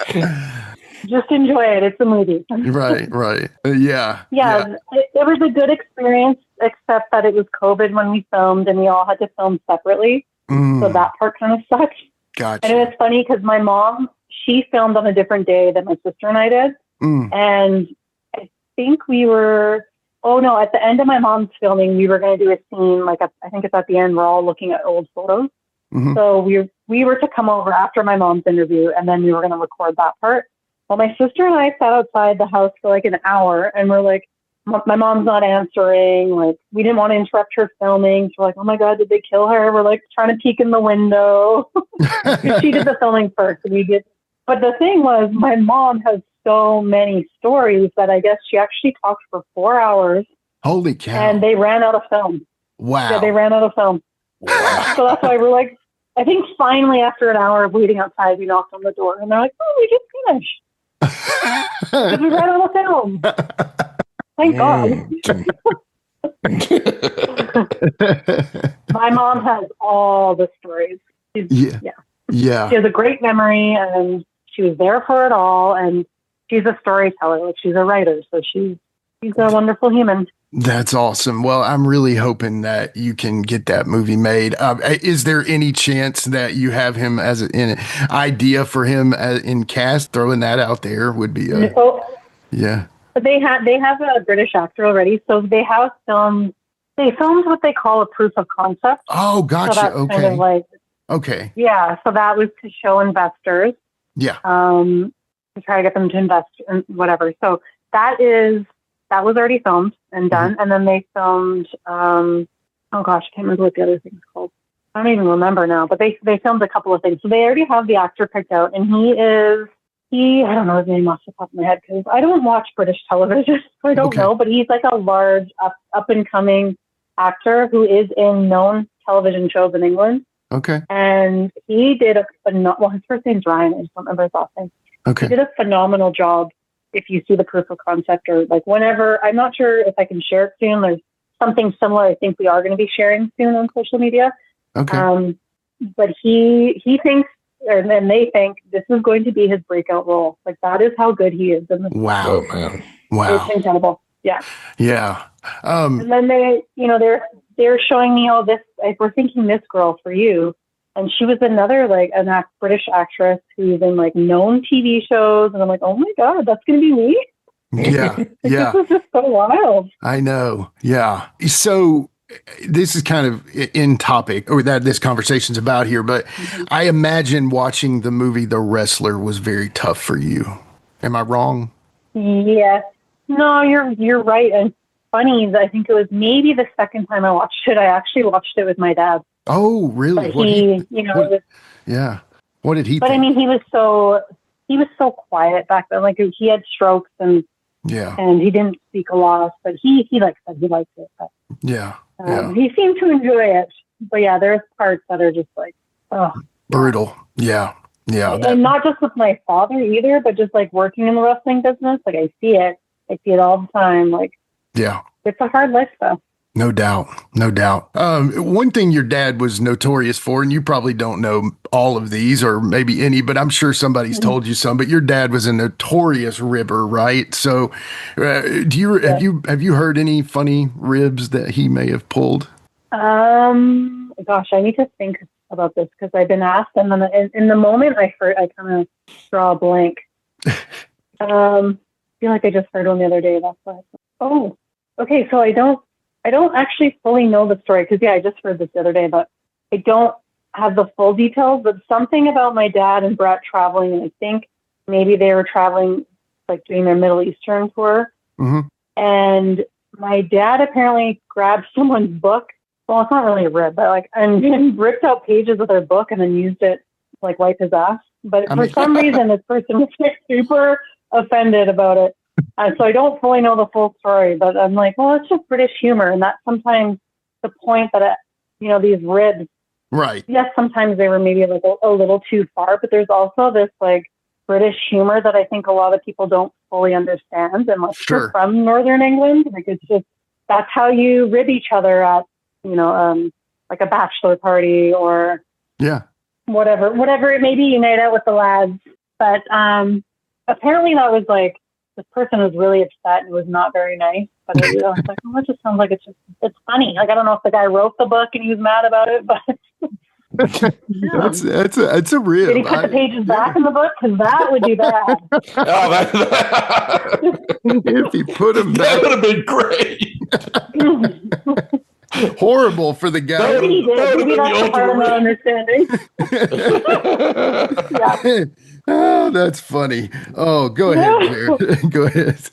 just enjoy it. It's a movie. Right. Yeah. Yeah, it was a good experience, except that it was COVID when we filmed and we all had to film separately. So that part kind of sucked. Gotcha. And it was funny because my mom, she filmed on a different day than my sister and I did. And I think at the end of my mom's filming, we were going to do a scene, I think it's at the end, we're all looking at old photos. So we were to come over after my mom's interview, and then we were going to record that part. Well, my sister and I sat outside the house for like an hour, and we're like, my mom's not answering. Like, we didn't want to interrupt her filming. So we're like, oh my God, did they kill her? We're like trying to peek in the window. She did the filming first, and we did. But the thing was, my mom has so many stories that I guess she actually talked for 4 hours. Holy cow. And they ran out of film. Wow. Yeah, they ran out of film. Wow. So that's why we're like, I think finally after an hour of waiting outside, we knocked on the door, and they're like, oh, we just finished. Because we ran out of film. Thank God. My mom has all the stories. Yeah. She has a great memory, and she was there for it all, and she's a storyteller. Like, she's a writer, so she's a wonderful human. That's awesome. Well, I'm really hoping that you can get that movie made. Is there any chance that you have him as an idea for him in cast? Throwing that out there would be yeah. But they have a British actor already, so they filmed what they call a proof of concept. Oh, gotcha. So that's okay. kind of like, okay. Yeah, so that was to show investors. Yeah. To try to get them to invest in whatever. So that was already filmed and done. And then they filmed, oh gosh, I can't remember what the other thing's called. I don't even remember now, but they filmed a couple of things. So they already have the actor picked out, and I don't know his name off the top of my head because I don't watch British television, so I don't know, but he's like a large up and coming actor who is in known television shows in England. Okay. And he did his first name's Ryan. I just don't remember his last name. Okay. He did a phenomenal job. If you see the proof of concept, or like whenever, I'm not sure if I can share it soon. There's something similar I think we are going to be sharing soon on social media. Okay. But he thinks, and they think this is going to be his breakout role. Like, that is how good he is. Wow. Oh, man. Wow. It's incredible. Yeah. Yeah. And then they're showing me all this, like, we're thinking this girl for you. And she was another, like, British actress who's in, like, known TV shows. And I'm like, oh my God, that's going to be me? Yeah. Yeah. This is just so wild. I know. Yeah. So this is kind of in topic, or that this conversation's about here, but I imagine watching the movie The Wrestler was very tough for you. Am I wrong? Yes. No, you're right. And funny, I think it was maybe the second time I watched it. I actually watched it with my dad. Oh, really? But yeah. What did he But think? I mean, he was so quiet back then. Like, he had strokes and he didn't speak a lot, but he like said he liked it. But, he seemed to enjoy it. But yeah, there's parts that are just like, oh, brutal. Yeah. Yeah. And not just with my father either, but just like working in the wrestling business. Like, I see it all the time. Like, yeah, it's a hard life though. No doubt. No doubt. One thing your dad was notorious for, and you probably don't know all of these or maybe any, but I'm sure somebody's told you some, but your dad was a notorious ribber, right? So have you heard any funny ribs that he may have pulled? Gosh, I need to think about this because I've been asked, and then in the moment I kind of draw a blank. I feel like I just heard one the other day. That's why. Oh, okay. So I don't actually fully know the story because, I just heard this the other day, but I don't have the full details. But something about my dad and Brett traveling, and I think maybe they were traveling, like doing their Middle Eastern tour. Mm-hmm. And my dad apparently grabbed someone's book. Well, it's not really a rib, but and ripped out pages of their book and then used it to like wipe his ass. But for some reason, this person was like super offended about it. So I don't fully know the full story, but I'm like, well, it's just British humor. And that's sometimes the point that, these ribs, Right. yes, sometimes they were maybe like a little too far, but there's also this like British humor that I think a lot of people don't fully understand. And like, Sure. we're from Northern England, like it's just, that's how you rib each other at, like a bachelor party or Yeah. whatever it may be, you made out with the lads. But apparently that was like, this person was really upset and it was not very nice. But I was like, oh, it just sounds like it's funny. Like, I don't know if the guy wrote the book and he was mad about it, but It's a real. did he put the pages back in the book? Because that would be bad. If he put them That back, would have been great. horrible for the guy. Maybe he did. Maybe that's the part I'm not understanding. Oh, that's funny. Oh, go ahead, Jared. Go ahead.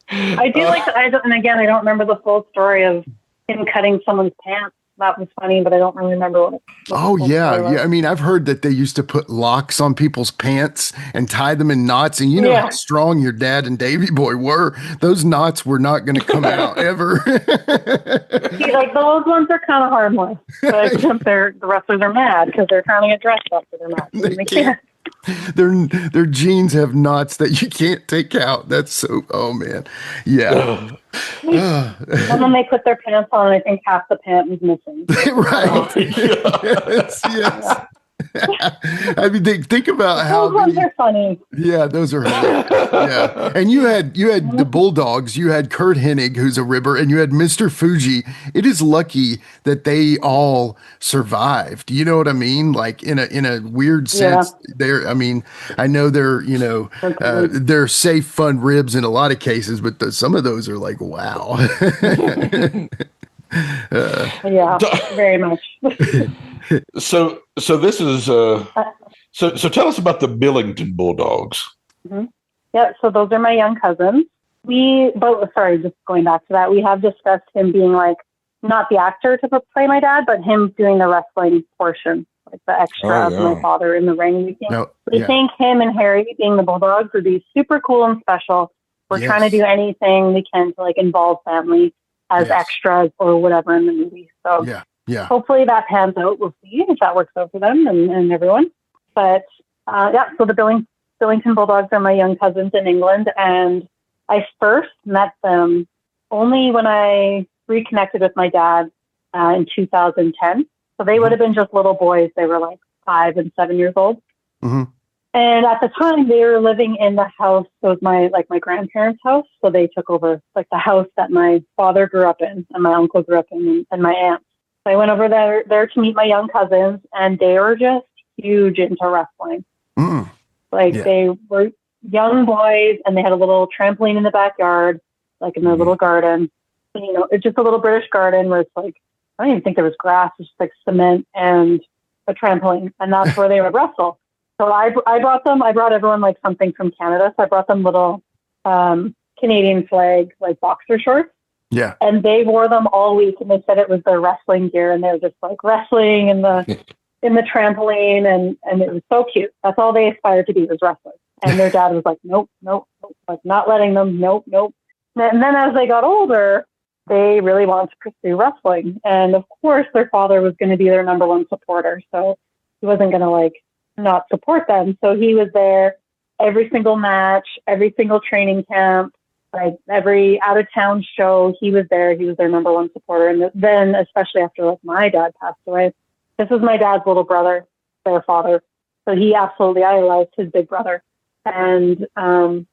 I do like, and again, I don't remember the full story of him cutting someone's pants. That was funny, but I don't really remember what Oh, yeah. Yeah. I mean, I've heard that they used to put locks on people's pants and tie them in knots. And you know how strong your dad and Davy Boy were. Those knots were not going to come out ever. See, like those ones are kind of harmless. But the wrestlers are mad because they're trying to get dressed up for their match. They can't. Their jeans have knots that you can't take out. That's so, oh man. Yeah. And when they put their pants on, I think half the pant was missing. Right. Yes. I mean, think about how those ones are funny. Yeah, those are hilarious. Yeah, and you had the Bulldogs. You had Kurt Hennig, who's a ribber, and you had Mr. Fuji. It is lucky that they all survived. You know what I mean? Like in a weird sense, they're. I mean, I know they're they're safe, fun ribs in a lot of cases, but some of those are like wow. Yeah, very much. So this is so tell us about the Billington Bulldogs. Mm-hmm. Yeah, so those are my young cousins. Just going back to that, we have discussed him being like not the actor to play my dad, but him doing the wrestling portion, like the extra of my father in the ring. We think him and Harry being the Bulldogs would be super cool and special. We're trying to do anything we can to like involve family as extras or whatever in the movie. So hopefully that pans out. We'll see if that works out for them and everyone. But so the Billington Bulldogs are my young cousins in England, and I first met them only when I reconnected with my dad in 2010. So they would have been just little boys. They were like 5 and 7 years old. Mm-hmm. And at the time they were living in the house. So it was my grandparents' house. So they took over like the house that my father grew up in and my uncle grew up in and my aunt. So I went over there to meet my young cousins, and they were just huge into wrestling. Mm. They were young boys, and they had a little trampoline in the backyard, like in their little garden. And, it's just a little British garden where it's like, I don't even think there was grass. It's just like cement and a trampoline. And that's where they would wrestle. So I brought everyone like something from Canada. So I brought them little Canadian flag, like boxer shorts. Yeah. And they wore them all week, and they said it was their wrestling gear, and they were just like wrestling in the trampoline, and it was so cute. That's all they aspired to be, was wrestlers. And their dad was like, nope, like not letting them, nope. And then as they got older, they really wanted to pursue wrestling. And of course, their father was going to be their number one supporter. So he wasn't going to like not support them. So he was there every single match, every single training camp, like every out of town show. He was there. He was their number one supporter. And then, especially after like my dad passed away, this was my dad's little brother, their father. So he absolutely idolized his big brother. And, and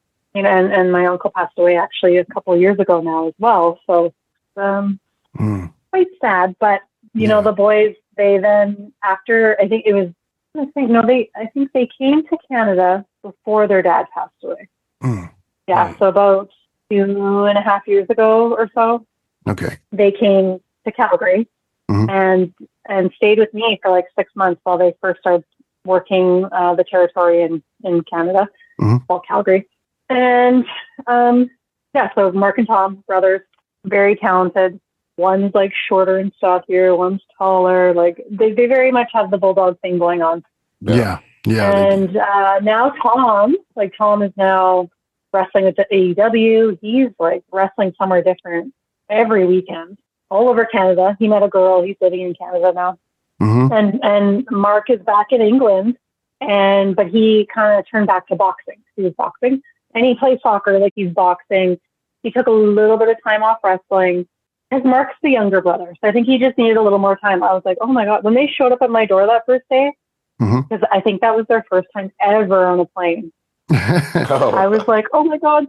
my uncle passed away actually a couple of years ago now as well. So, quite sad, but the boys, they then after, I think they came to Canada before their dad passed away. So about 2.5 years ago or so. Okay. They came to Calgary and stayed with me for like 6 months while they first started working the territory in Canada, Calgary. And so Mark and Tom, brothers, very talented. One's like shorter and stockier, one's taller. Like they very much have the Bulldog thing going on. Yeah. And now Tom is now wrestling at the AEW. He's like wrestling somewhere different every weekend. all over Canada. He met a girl. He's living in Canada now. And Mark is back in England, but he kind of turned back to boxing. He was boxing, and he plays soccer like he's boxing. He took a little bit of time off wrestling, because Mark's the younger brother. So I think he just needed a little more time. I was like, oh my God, when they showed up at my door that first day, because I think that was their first time ever on a plane. I was like, oh my God,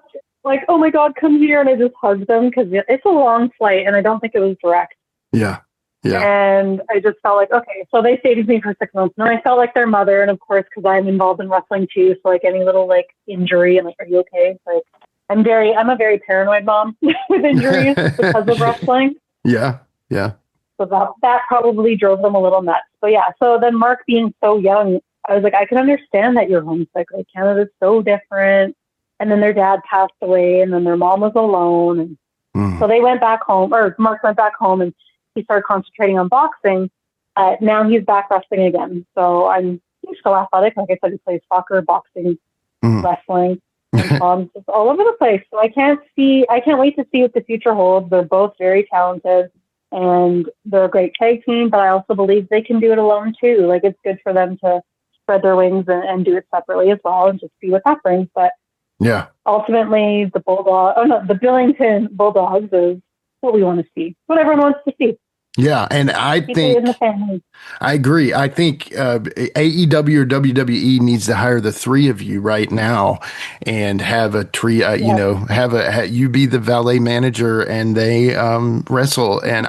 come here. And I just hugged them because it's a long flight and I don't think it was direct. Yeah. Yeah. And I just felt like, okay, so they stayed with me for 6 months. And I felt like their mother. And of course, because I'm involved in wrestling too. So like any little like injury, I'm like, are you okay? Like I'm a very paranoid mom with injuries because of wrestling. Yeah. Yeah. So that probably drove them a little nuts. But yeah, so then Mark being so young, I was like, I can understand that you're homesick. Like Canada's so different. And then their dad passed away and then their mom was alone. And so they went back home, or Mark went back home and he started concentrating on boxing. Now he's back wrestling again. So he's so athletic. Like I said, he plays soccer, boxing, wrestling, and just all over the place. So I can't wait to see what the future holds. They're both very talented and they're a great tag team, but I also believe they can do it alone too. Like it's good for them to spread their wings and do it separately as well and just see what that brings. But yeah, ultimately the Billington Bulldogs is what we want to see, what everyone wants to see. Yeah, and I think I agree. I think AEW or WWE needs to hire the three of you right now and have a trio. You know, you be the valet manager and they wrestle. And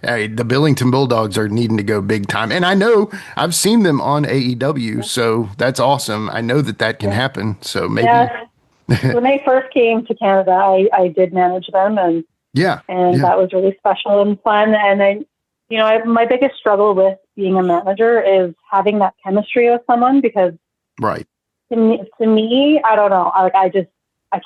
the Billington Bulldogs are needing to go big time. And I know I've seen them on AEW, so that's awesome. I know that can happen. So maybe when they first came to Canada, I did manage them and. And that was really special and fun. And then, my biggest struggle with being a manager is having that chemistry with someone because to me, I don't know. I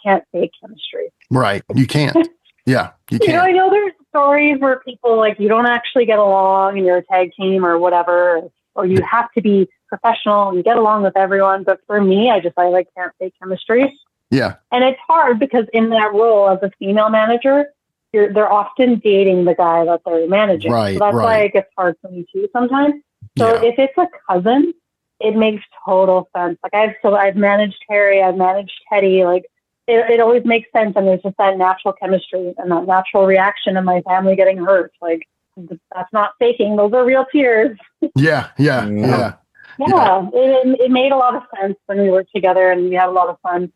can't fake chemistry. Right. You can't. Yeah. You can't. I know there's stories where people like you don't actually get along and you're a tag team or whatever, or you have to be professional and get along with everyone. But for me, I can't fake chemistry. Yeah. And it's hard because in that role as a female manager, they're often dating the guy that they're managing. Right, so that's why it gets hard for me too sometimes. So if it's a cousin, it makes total sense. Like I've managed Harry, I've managed Teddy. Like it always makes sense, and there's just that natural chemistry and that natural reaction of my family getting hurt. Like that's not faking; those are real tears. Yeah. It made a lot of sense when we worked together, and we had a lot of fun.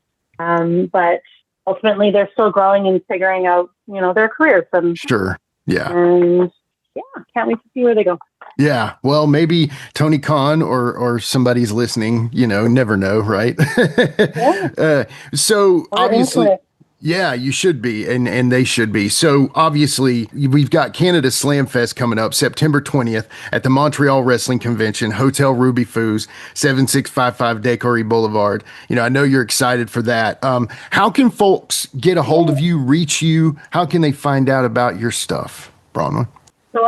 But ultimately, they're still growing and figuring out, their careers. And, sure. Yeah. And can't wait to see where they go. Yeah. Well, maybe Tony Khan or somebody's listening, never know. Right. So obviously, you should be. And they should be. So obviously we've got Canada Slam Fest coming up September 20th at the Montreal Wrestling Convention, Hotel Ruby Foos, 7655 Decory Boulevard. I know you're excited for that. How can folks get a hold of you, reach you? How can they find out about your stuff, Bronwyne? So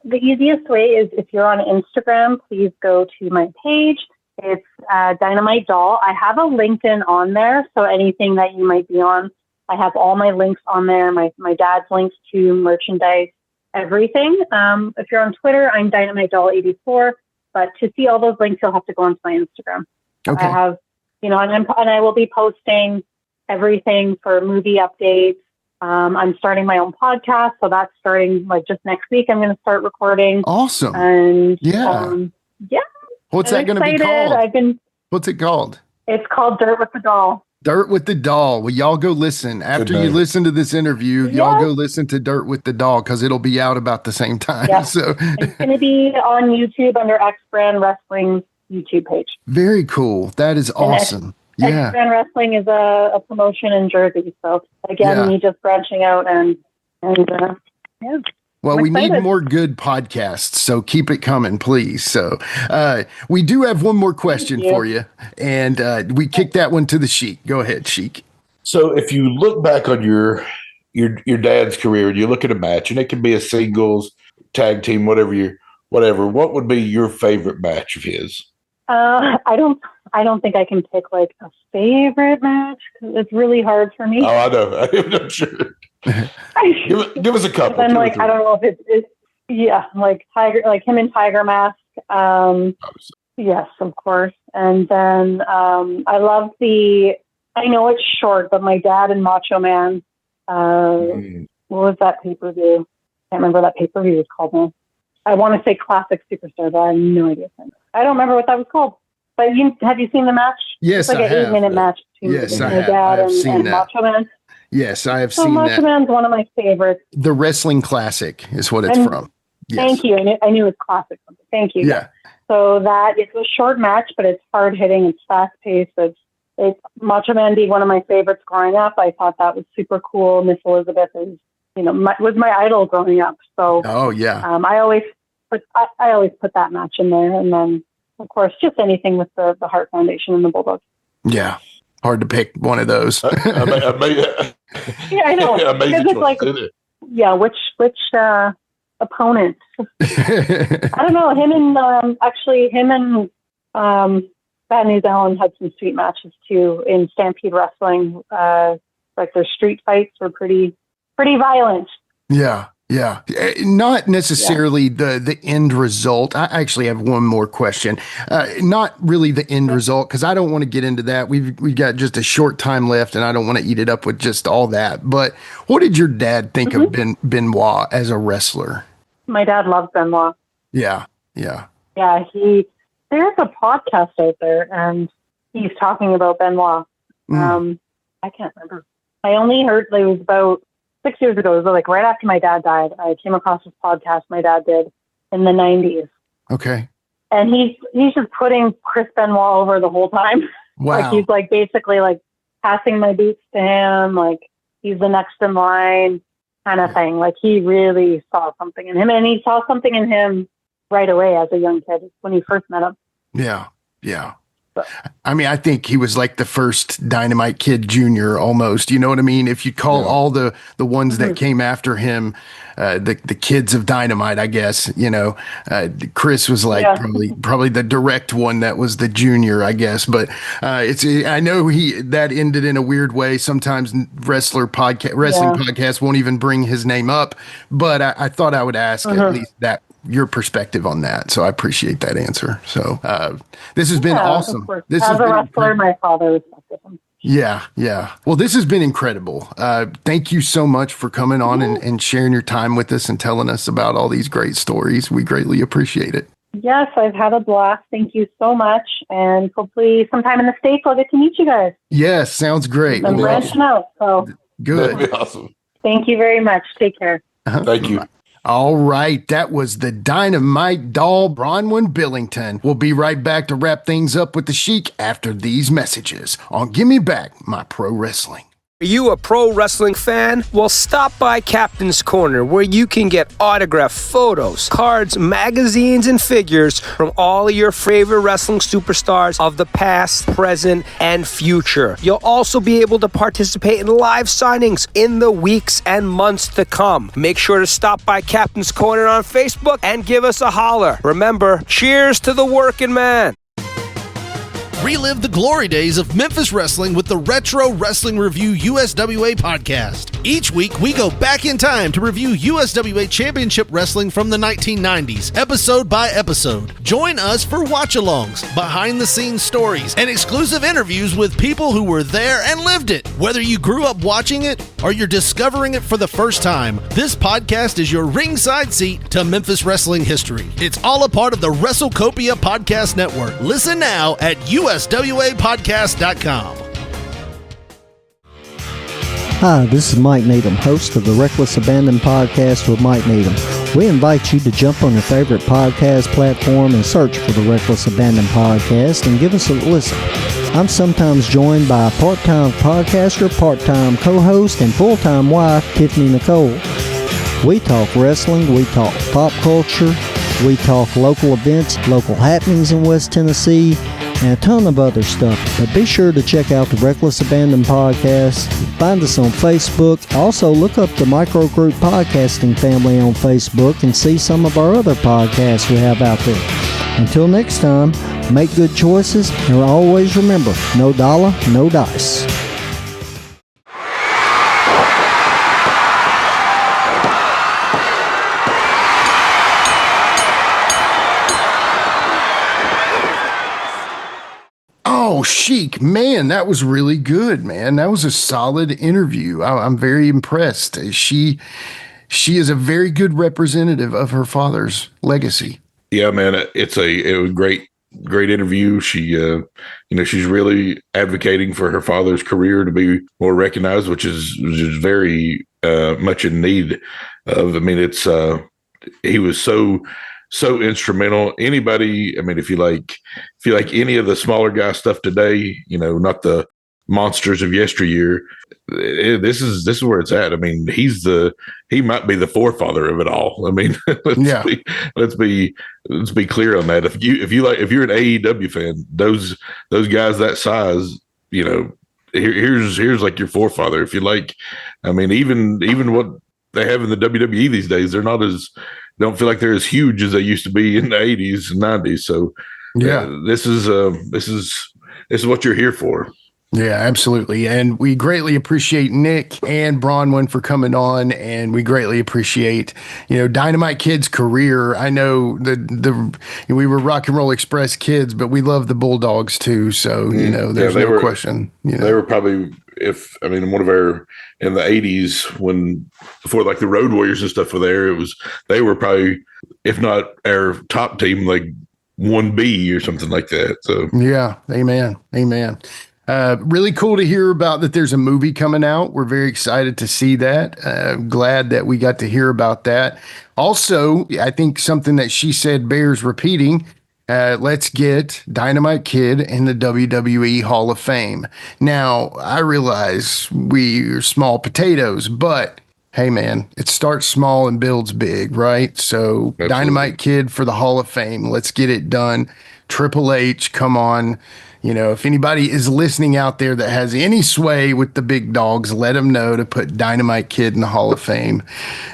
the easiest way is if you're on Instagram, please go to my page. It's Dynamite Doll. I have a LinkedIn on there. So anything that you might be on, I have all my links on there. My dad's links to merchandise, everything. If you're on Twitter, I'm Dynamite Doll 84. But to see all those links, you'll have to go onto my Instagram. Okay. I have, and I will be posting everything for movie updates. I'm starting my own podcast, so that's starting like just next week. I'm going to start recording. Awesome. And what's that going to be called? What's it called? It's called Dirt with the Doll. Dirt with the Doll. Well, y'all go listen. After you listen to this interview, y'all go listen to Dirt with the Doll because it'll be out about the same time. Yeah. So it's going to be on YouTube under X Brand Wrestling's YouTube page. Very cool. That is awesome. X Brand Wrestling is a promotion in Jersey. So again, me just branching out and Well, we need more good podcasts, so keep it coming, please. So we do have one more question for you, and we kick that one to the Sheik. Go ahead, Sheik. So if you look back on your dad's career and you look at a match, and it can be a singles, tag team, whatever, what would be your favorite match of his? I don't I don't think I can pick like a favorite match because it's really hard for me. Oh, I know. I'm not sure. give us a couple. Then like I don't know if it's like Tiger, like him and Tiger Mask. Yes, of course. And then I love I know it's short, but my dad and Macho Man. What was that pay-per-view? I can't remember what that pay-per-view was called now. I want to say Classic Superstar, but I have no idea. I don't remember what that was called. But have you seen the match? Yes, it's like an 8-minute match between my dad and Macho Man. Yes, I have seen Macho that. Man's one of my favorites. The Wrestling Classic is what it's from. Yes. Thank you. I knew it was Classic. Thank you. Yeah. So it's a short match, but it's hard hitting. It's fast paced. It's Macho Man being one of my favorites growing up. I thought that was super cool. Miss Elizabeth is, was my idol growing up. So I always put that match in there, and then of course just anything with the Heart Foundation and the Bulldogs. Yeah, hard to pick one of those. Yeah, I know. Amazing it's like, which opponent? I don't know. Him and Bad News Allen had some sweet matches too in Stampede Wrestling. Like their street fights were pretty violent. Yeah. Not necessarily the end result. I actually have one more question. Not really the end result, because I don't want to get into that. We've got just a short time left, and I don't want to eat it up with just all that. But what did your dad think of Benoit as a wrestler? My dad loves Benoit. Yeah. Yeah, there's a podcast out there, and he's talking about Benoit. I can't remember. I only heard it was about 6 years ago. It was like right after my dad died. I came across this podcast my dad did in the 90s. Okay. And he's just putting Chris Benoit over the whole time. Wow. Like he's like basically like passing my boots to him. Like he's the next in line kind of thing. Like he really saw something in him, and he saw something in him right away as a young kid when he first met him. Yeah. I mean, I think he was like the first Dynamite Kid Jr. almost. You know what I mean? If you call all the ones that came after him, the kids of Dynamite, I guess, Chris was like probably the direct one that was the junior, I guess. But I know that ended in a weird way. Sometimes wrestling podcasts won't even bring his name up. But I thought I would ask at least that. Your perspective on that. So I appreciate that answer. So this has been awesome. This as a wrestler, my father respected him. Yeah. Well, this has been incredible. Thank you so much for coming on and sharing your time with us and telling us about all these great stories. We greatly appreciate it. Yes, I've had a blast. Thank you so much. And hopefully sometime in the States, I'll get to meet you guys. Yes, sounds great. I'm branching out. So good. That'd be awesome. Thank you very much. Take care. Thank you. All right, that was the Dynamite doll, Bronwyne Billington. We'll be right back to wrap things up with the Sheik after these messages on Give Me Back My Pro Wrestling. Are you a pro wrestling fan? Well, stop by Captain's Corner, where you can get autographed photos, cards, magazines, and figures from all of your favorite wrestling superstars of the past, present, and future. You'll also be able to participate in live signings in the weeks and months to come. Make sure to stop by Captain's Corner on Facebook and give us a holler. Remember, cheers to the working man. Relive the glory days of Memphis wrestling with the Retro Wrestling Review USWA podcast. Each week, we go back in time to review USWA Championship Wrestling from the 1990s, episode by episode. Join us for watch-alongs, behind-the-scenes stories, and exclusive interviews with people who were there and lived it. Whether you grew up watching it or you're discovering it for the first time, this podcast is your ringside seat to Memphis wrestling history. It's all a part of the WrestleCopia Podcast Network. Listen now at USWApodcast.com. Hi, this is Mike Needham, host of the Reckless Abandon Podcast with Mike Needham. We invite you to jump on your favorite podcast platform and search for the Reckless Abandon Podcast and give us a listen. I'm sometimes joined by a part-time podcaster, part-time co-host, and full-time wife, Tiffany Nicole. We talk wrestling, we talk pop culture, we talk local events, local happenings in West Tennessee, and a ton of other stuff. But be sure to check out the Reckless Abandon podcast. Find us on Facebook. Also, look up the Microgroup Podcasting family on Facebook and see some of our other podcasts we have out there. Until next time, make good choices and always remember, no dollar, no dice. Oh, Sheik, man, that was really good, man. That was a solid interview. I'm very impressed. She is a very good representative of her father's legacy. Yeah, man, it was great interview. She, she's really advocating for her father's career to be more recognized, which is very much in need of. I mean, he was so instrumental. Anybody, I mean, if you like any of the smaller guy stuff today, not the monsters of yesteryear, this is where it's at. I mean, he might be the forefather of it all. I mean, let's be clear on that. If you're an AEW fan, those guys that size, here's like your forefather. If you like, I mean, even what they have in the WWE these days, don't feel like they're as huge as they used to be in the 80s and 90s. So this is what you're here for. Yeah, absolutely. And we greatly appreciate Nick and Bronwyne for coming on, and we greatly appreciate, Dynamite Kid's career. I know we were Rock and Roll Express kids, but we love the Bulldogs too. So, there's no question. They were probably, one of our, in the 80s, before like the Road Warriors and stuff were there, they were probably, if not our top team, like 1B or something like that. So yeah, amen. Really cool to hear about that there's a movie coming out. We're very excited to see that. Glad that we got to hear about that. Also, I think something that she said bears repeating. Let's get Dynamite Kid in the WWE Hall of Fame. Now, I realize we are small potatoes, but hey, man, it starts small and builds big, right? So absolutely. Dynamite Kid for the Hall of Fame. Let's get it done. Triple H, come on. If anybody is listening out there that has any sway with the big dogs, let them know to put Dynamite Kid in the Hall of Fame.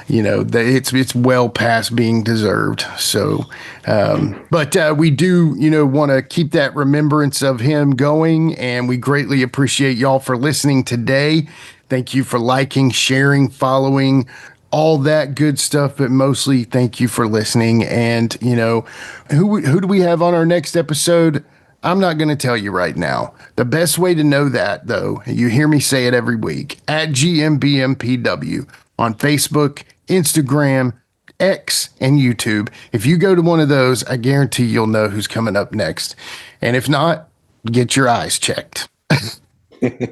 It's well past being deserved. So, but we do, want to keep that remembrance of him going, and we greatly appreciate y'all for listening today. Thank you for liking, sharing, following, all that good stuff, but mostly thank you for listening. And, who do we have on our next episode? I'm not going to tell you right now. The best way to know that, though, you hear me say it every week, at GMBMPW on Facebook, Instagram, X, and YouTube. If you go to one of those, I guarantee you'll know who's coming up next. And if not, get your eyes checked.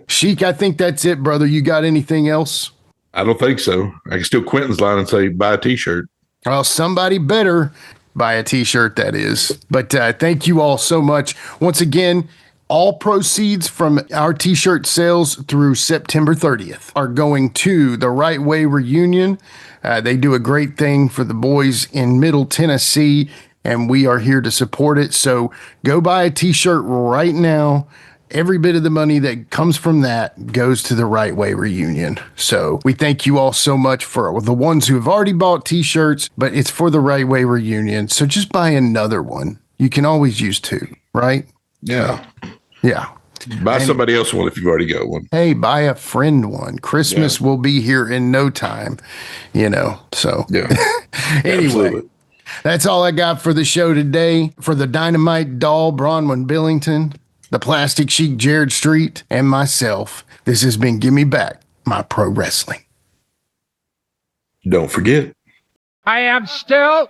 Sheik, I think that's it, brother. You got anything else? I don't think so. I can steal Quinton's line and say, buy a t-shirt. Well, somebody better buy a t-shirt, that is. But thank you all so much. Once again, all proceeds from our t-shirt sales through September 30th are going to the Right Way Reunion. They do a great thing for the boys in Middle Tennessee, and we are here to support it. So go buy a t-shirt right now. Every bit of the money that comes from that goes to the Right Way Reunion. So we thank you all so much for the ones who have already bought t-shirts, but it's for the Right Way Reunion. So just buy another one. You can always use two, right? Yeah. Yeah. Buy somebody else one if you've already got one. Hey, buy a friend one. Christmas will be here in no time, so. Yeah. Anyway. Absolutely. That's all I got for the show today. For the Dynamite doll, Bronwyne Billington, the Plastic Sheik, Jared Street, and myself, this has been Give Me Back My Pro Wrestling. Don't forget. I am still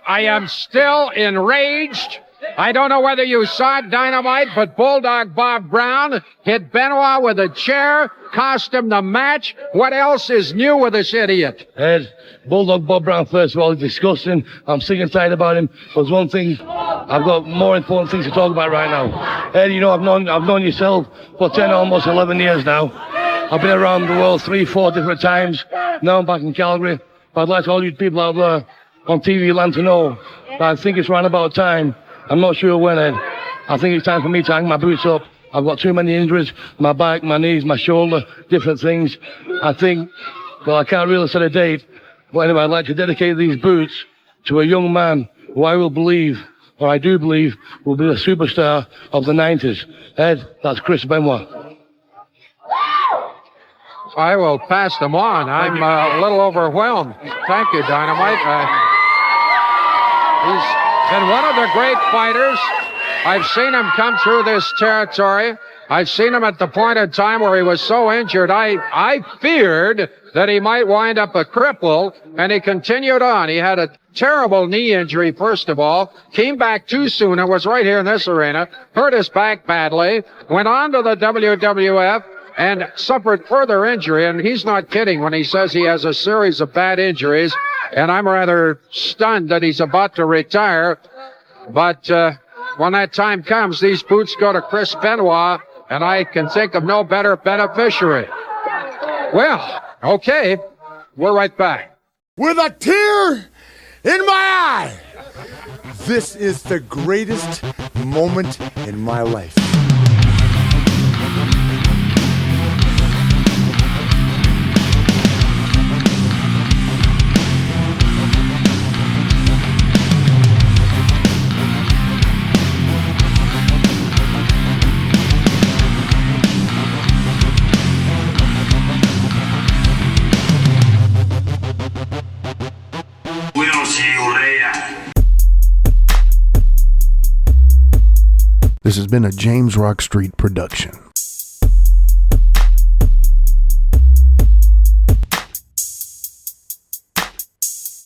enraged. I don't know whether you saw Dynamite, but Bulldog Bob Brown hit Benoit with a chair, cost him the match. What else is new with this idiot? Ed, Bulldog Bob Brown, first of all, is disgusting. I'm sick and tired about him. There's one thing, I've got more important things to talk about right now. Ed, I've known yourself for 10, almost 11 years now. I've been around the world 3-4 different times. Now I'm back in Calgary. But I'd like all you people out there on TV land to know that I think it's around about time. I'm not sure when, Ed, I think it's time for me to hang my boots up. I've got too many injuries, my back, my knees, my shoulder, different things. I think, well, I can't really set a date, but anyway, I'd like to dedicate these boots to a young man who I will believe, or I do believe, will be the superstar of the 90s. Ed, that's Chris Benoit. I will pass them on. I'm a little overwhelmed. Thank you, Dynamite. He's been one of the great fighters. I've seen him come through this territory. I've seen him at the point in time where he was so injured, I feared that he might wind up a cripple, and he continued on. He had a terrible knee injury, first of all, came back too soon, and was right here in this arena, hurt his back badly, went on to the WWF, and suffered further injury, and he's not kidding when he says he has a series of bad injuries, and I'm rather stunned that he's about to retire, but when that time comes, these boots go to Chris Benoit, and I can think of no better beneficiary. Well, okay, we're right back. With a tear in my eye, this is the greatest moment in my life. We'll see you later. This has been a James Rock Street production.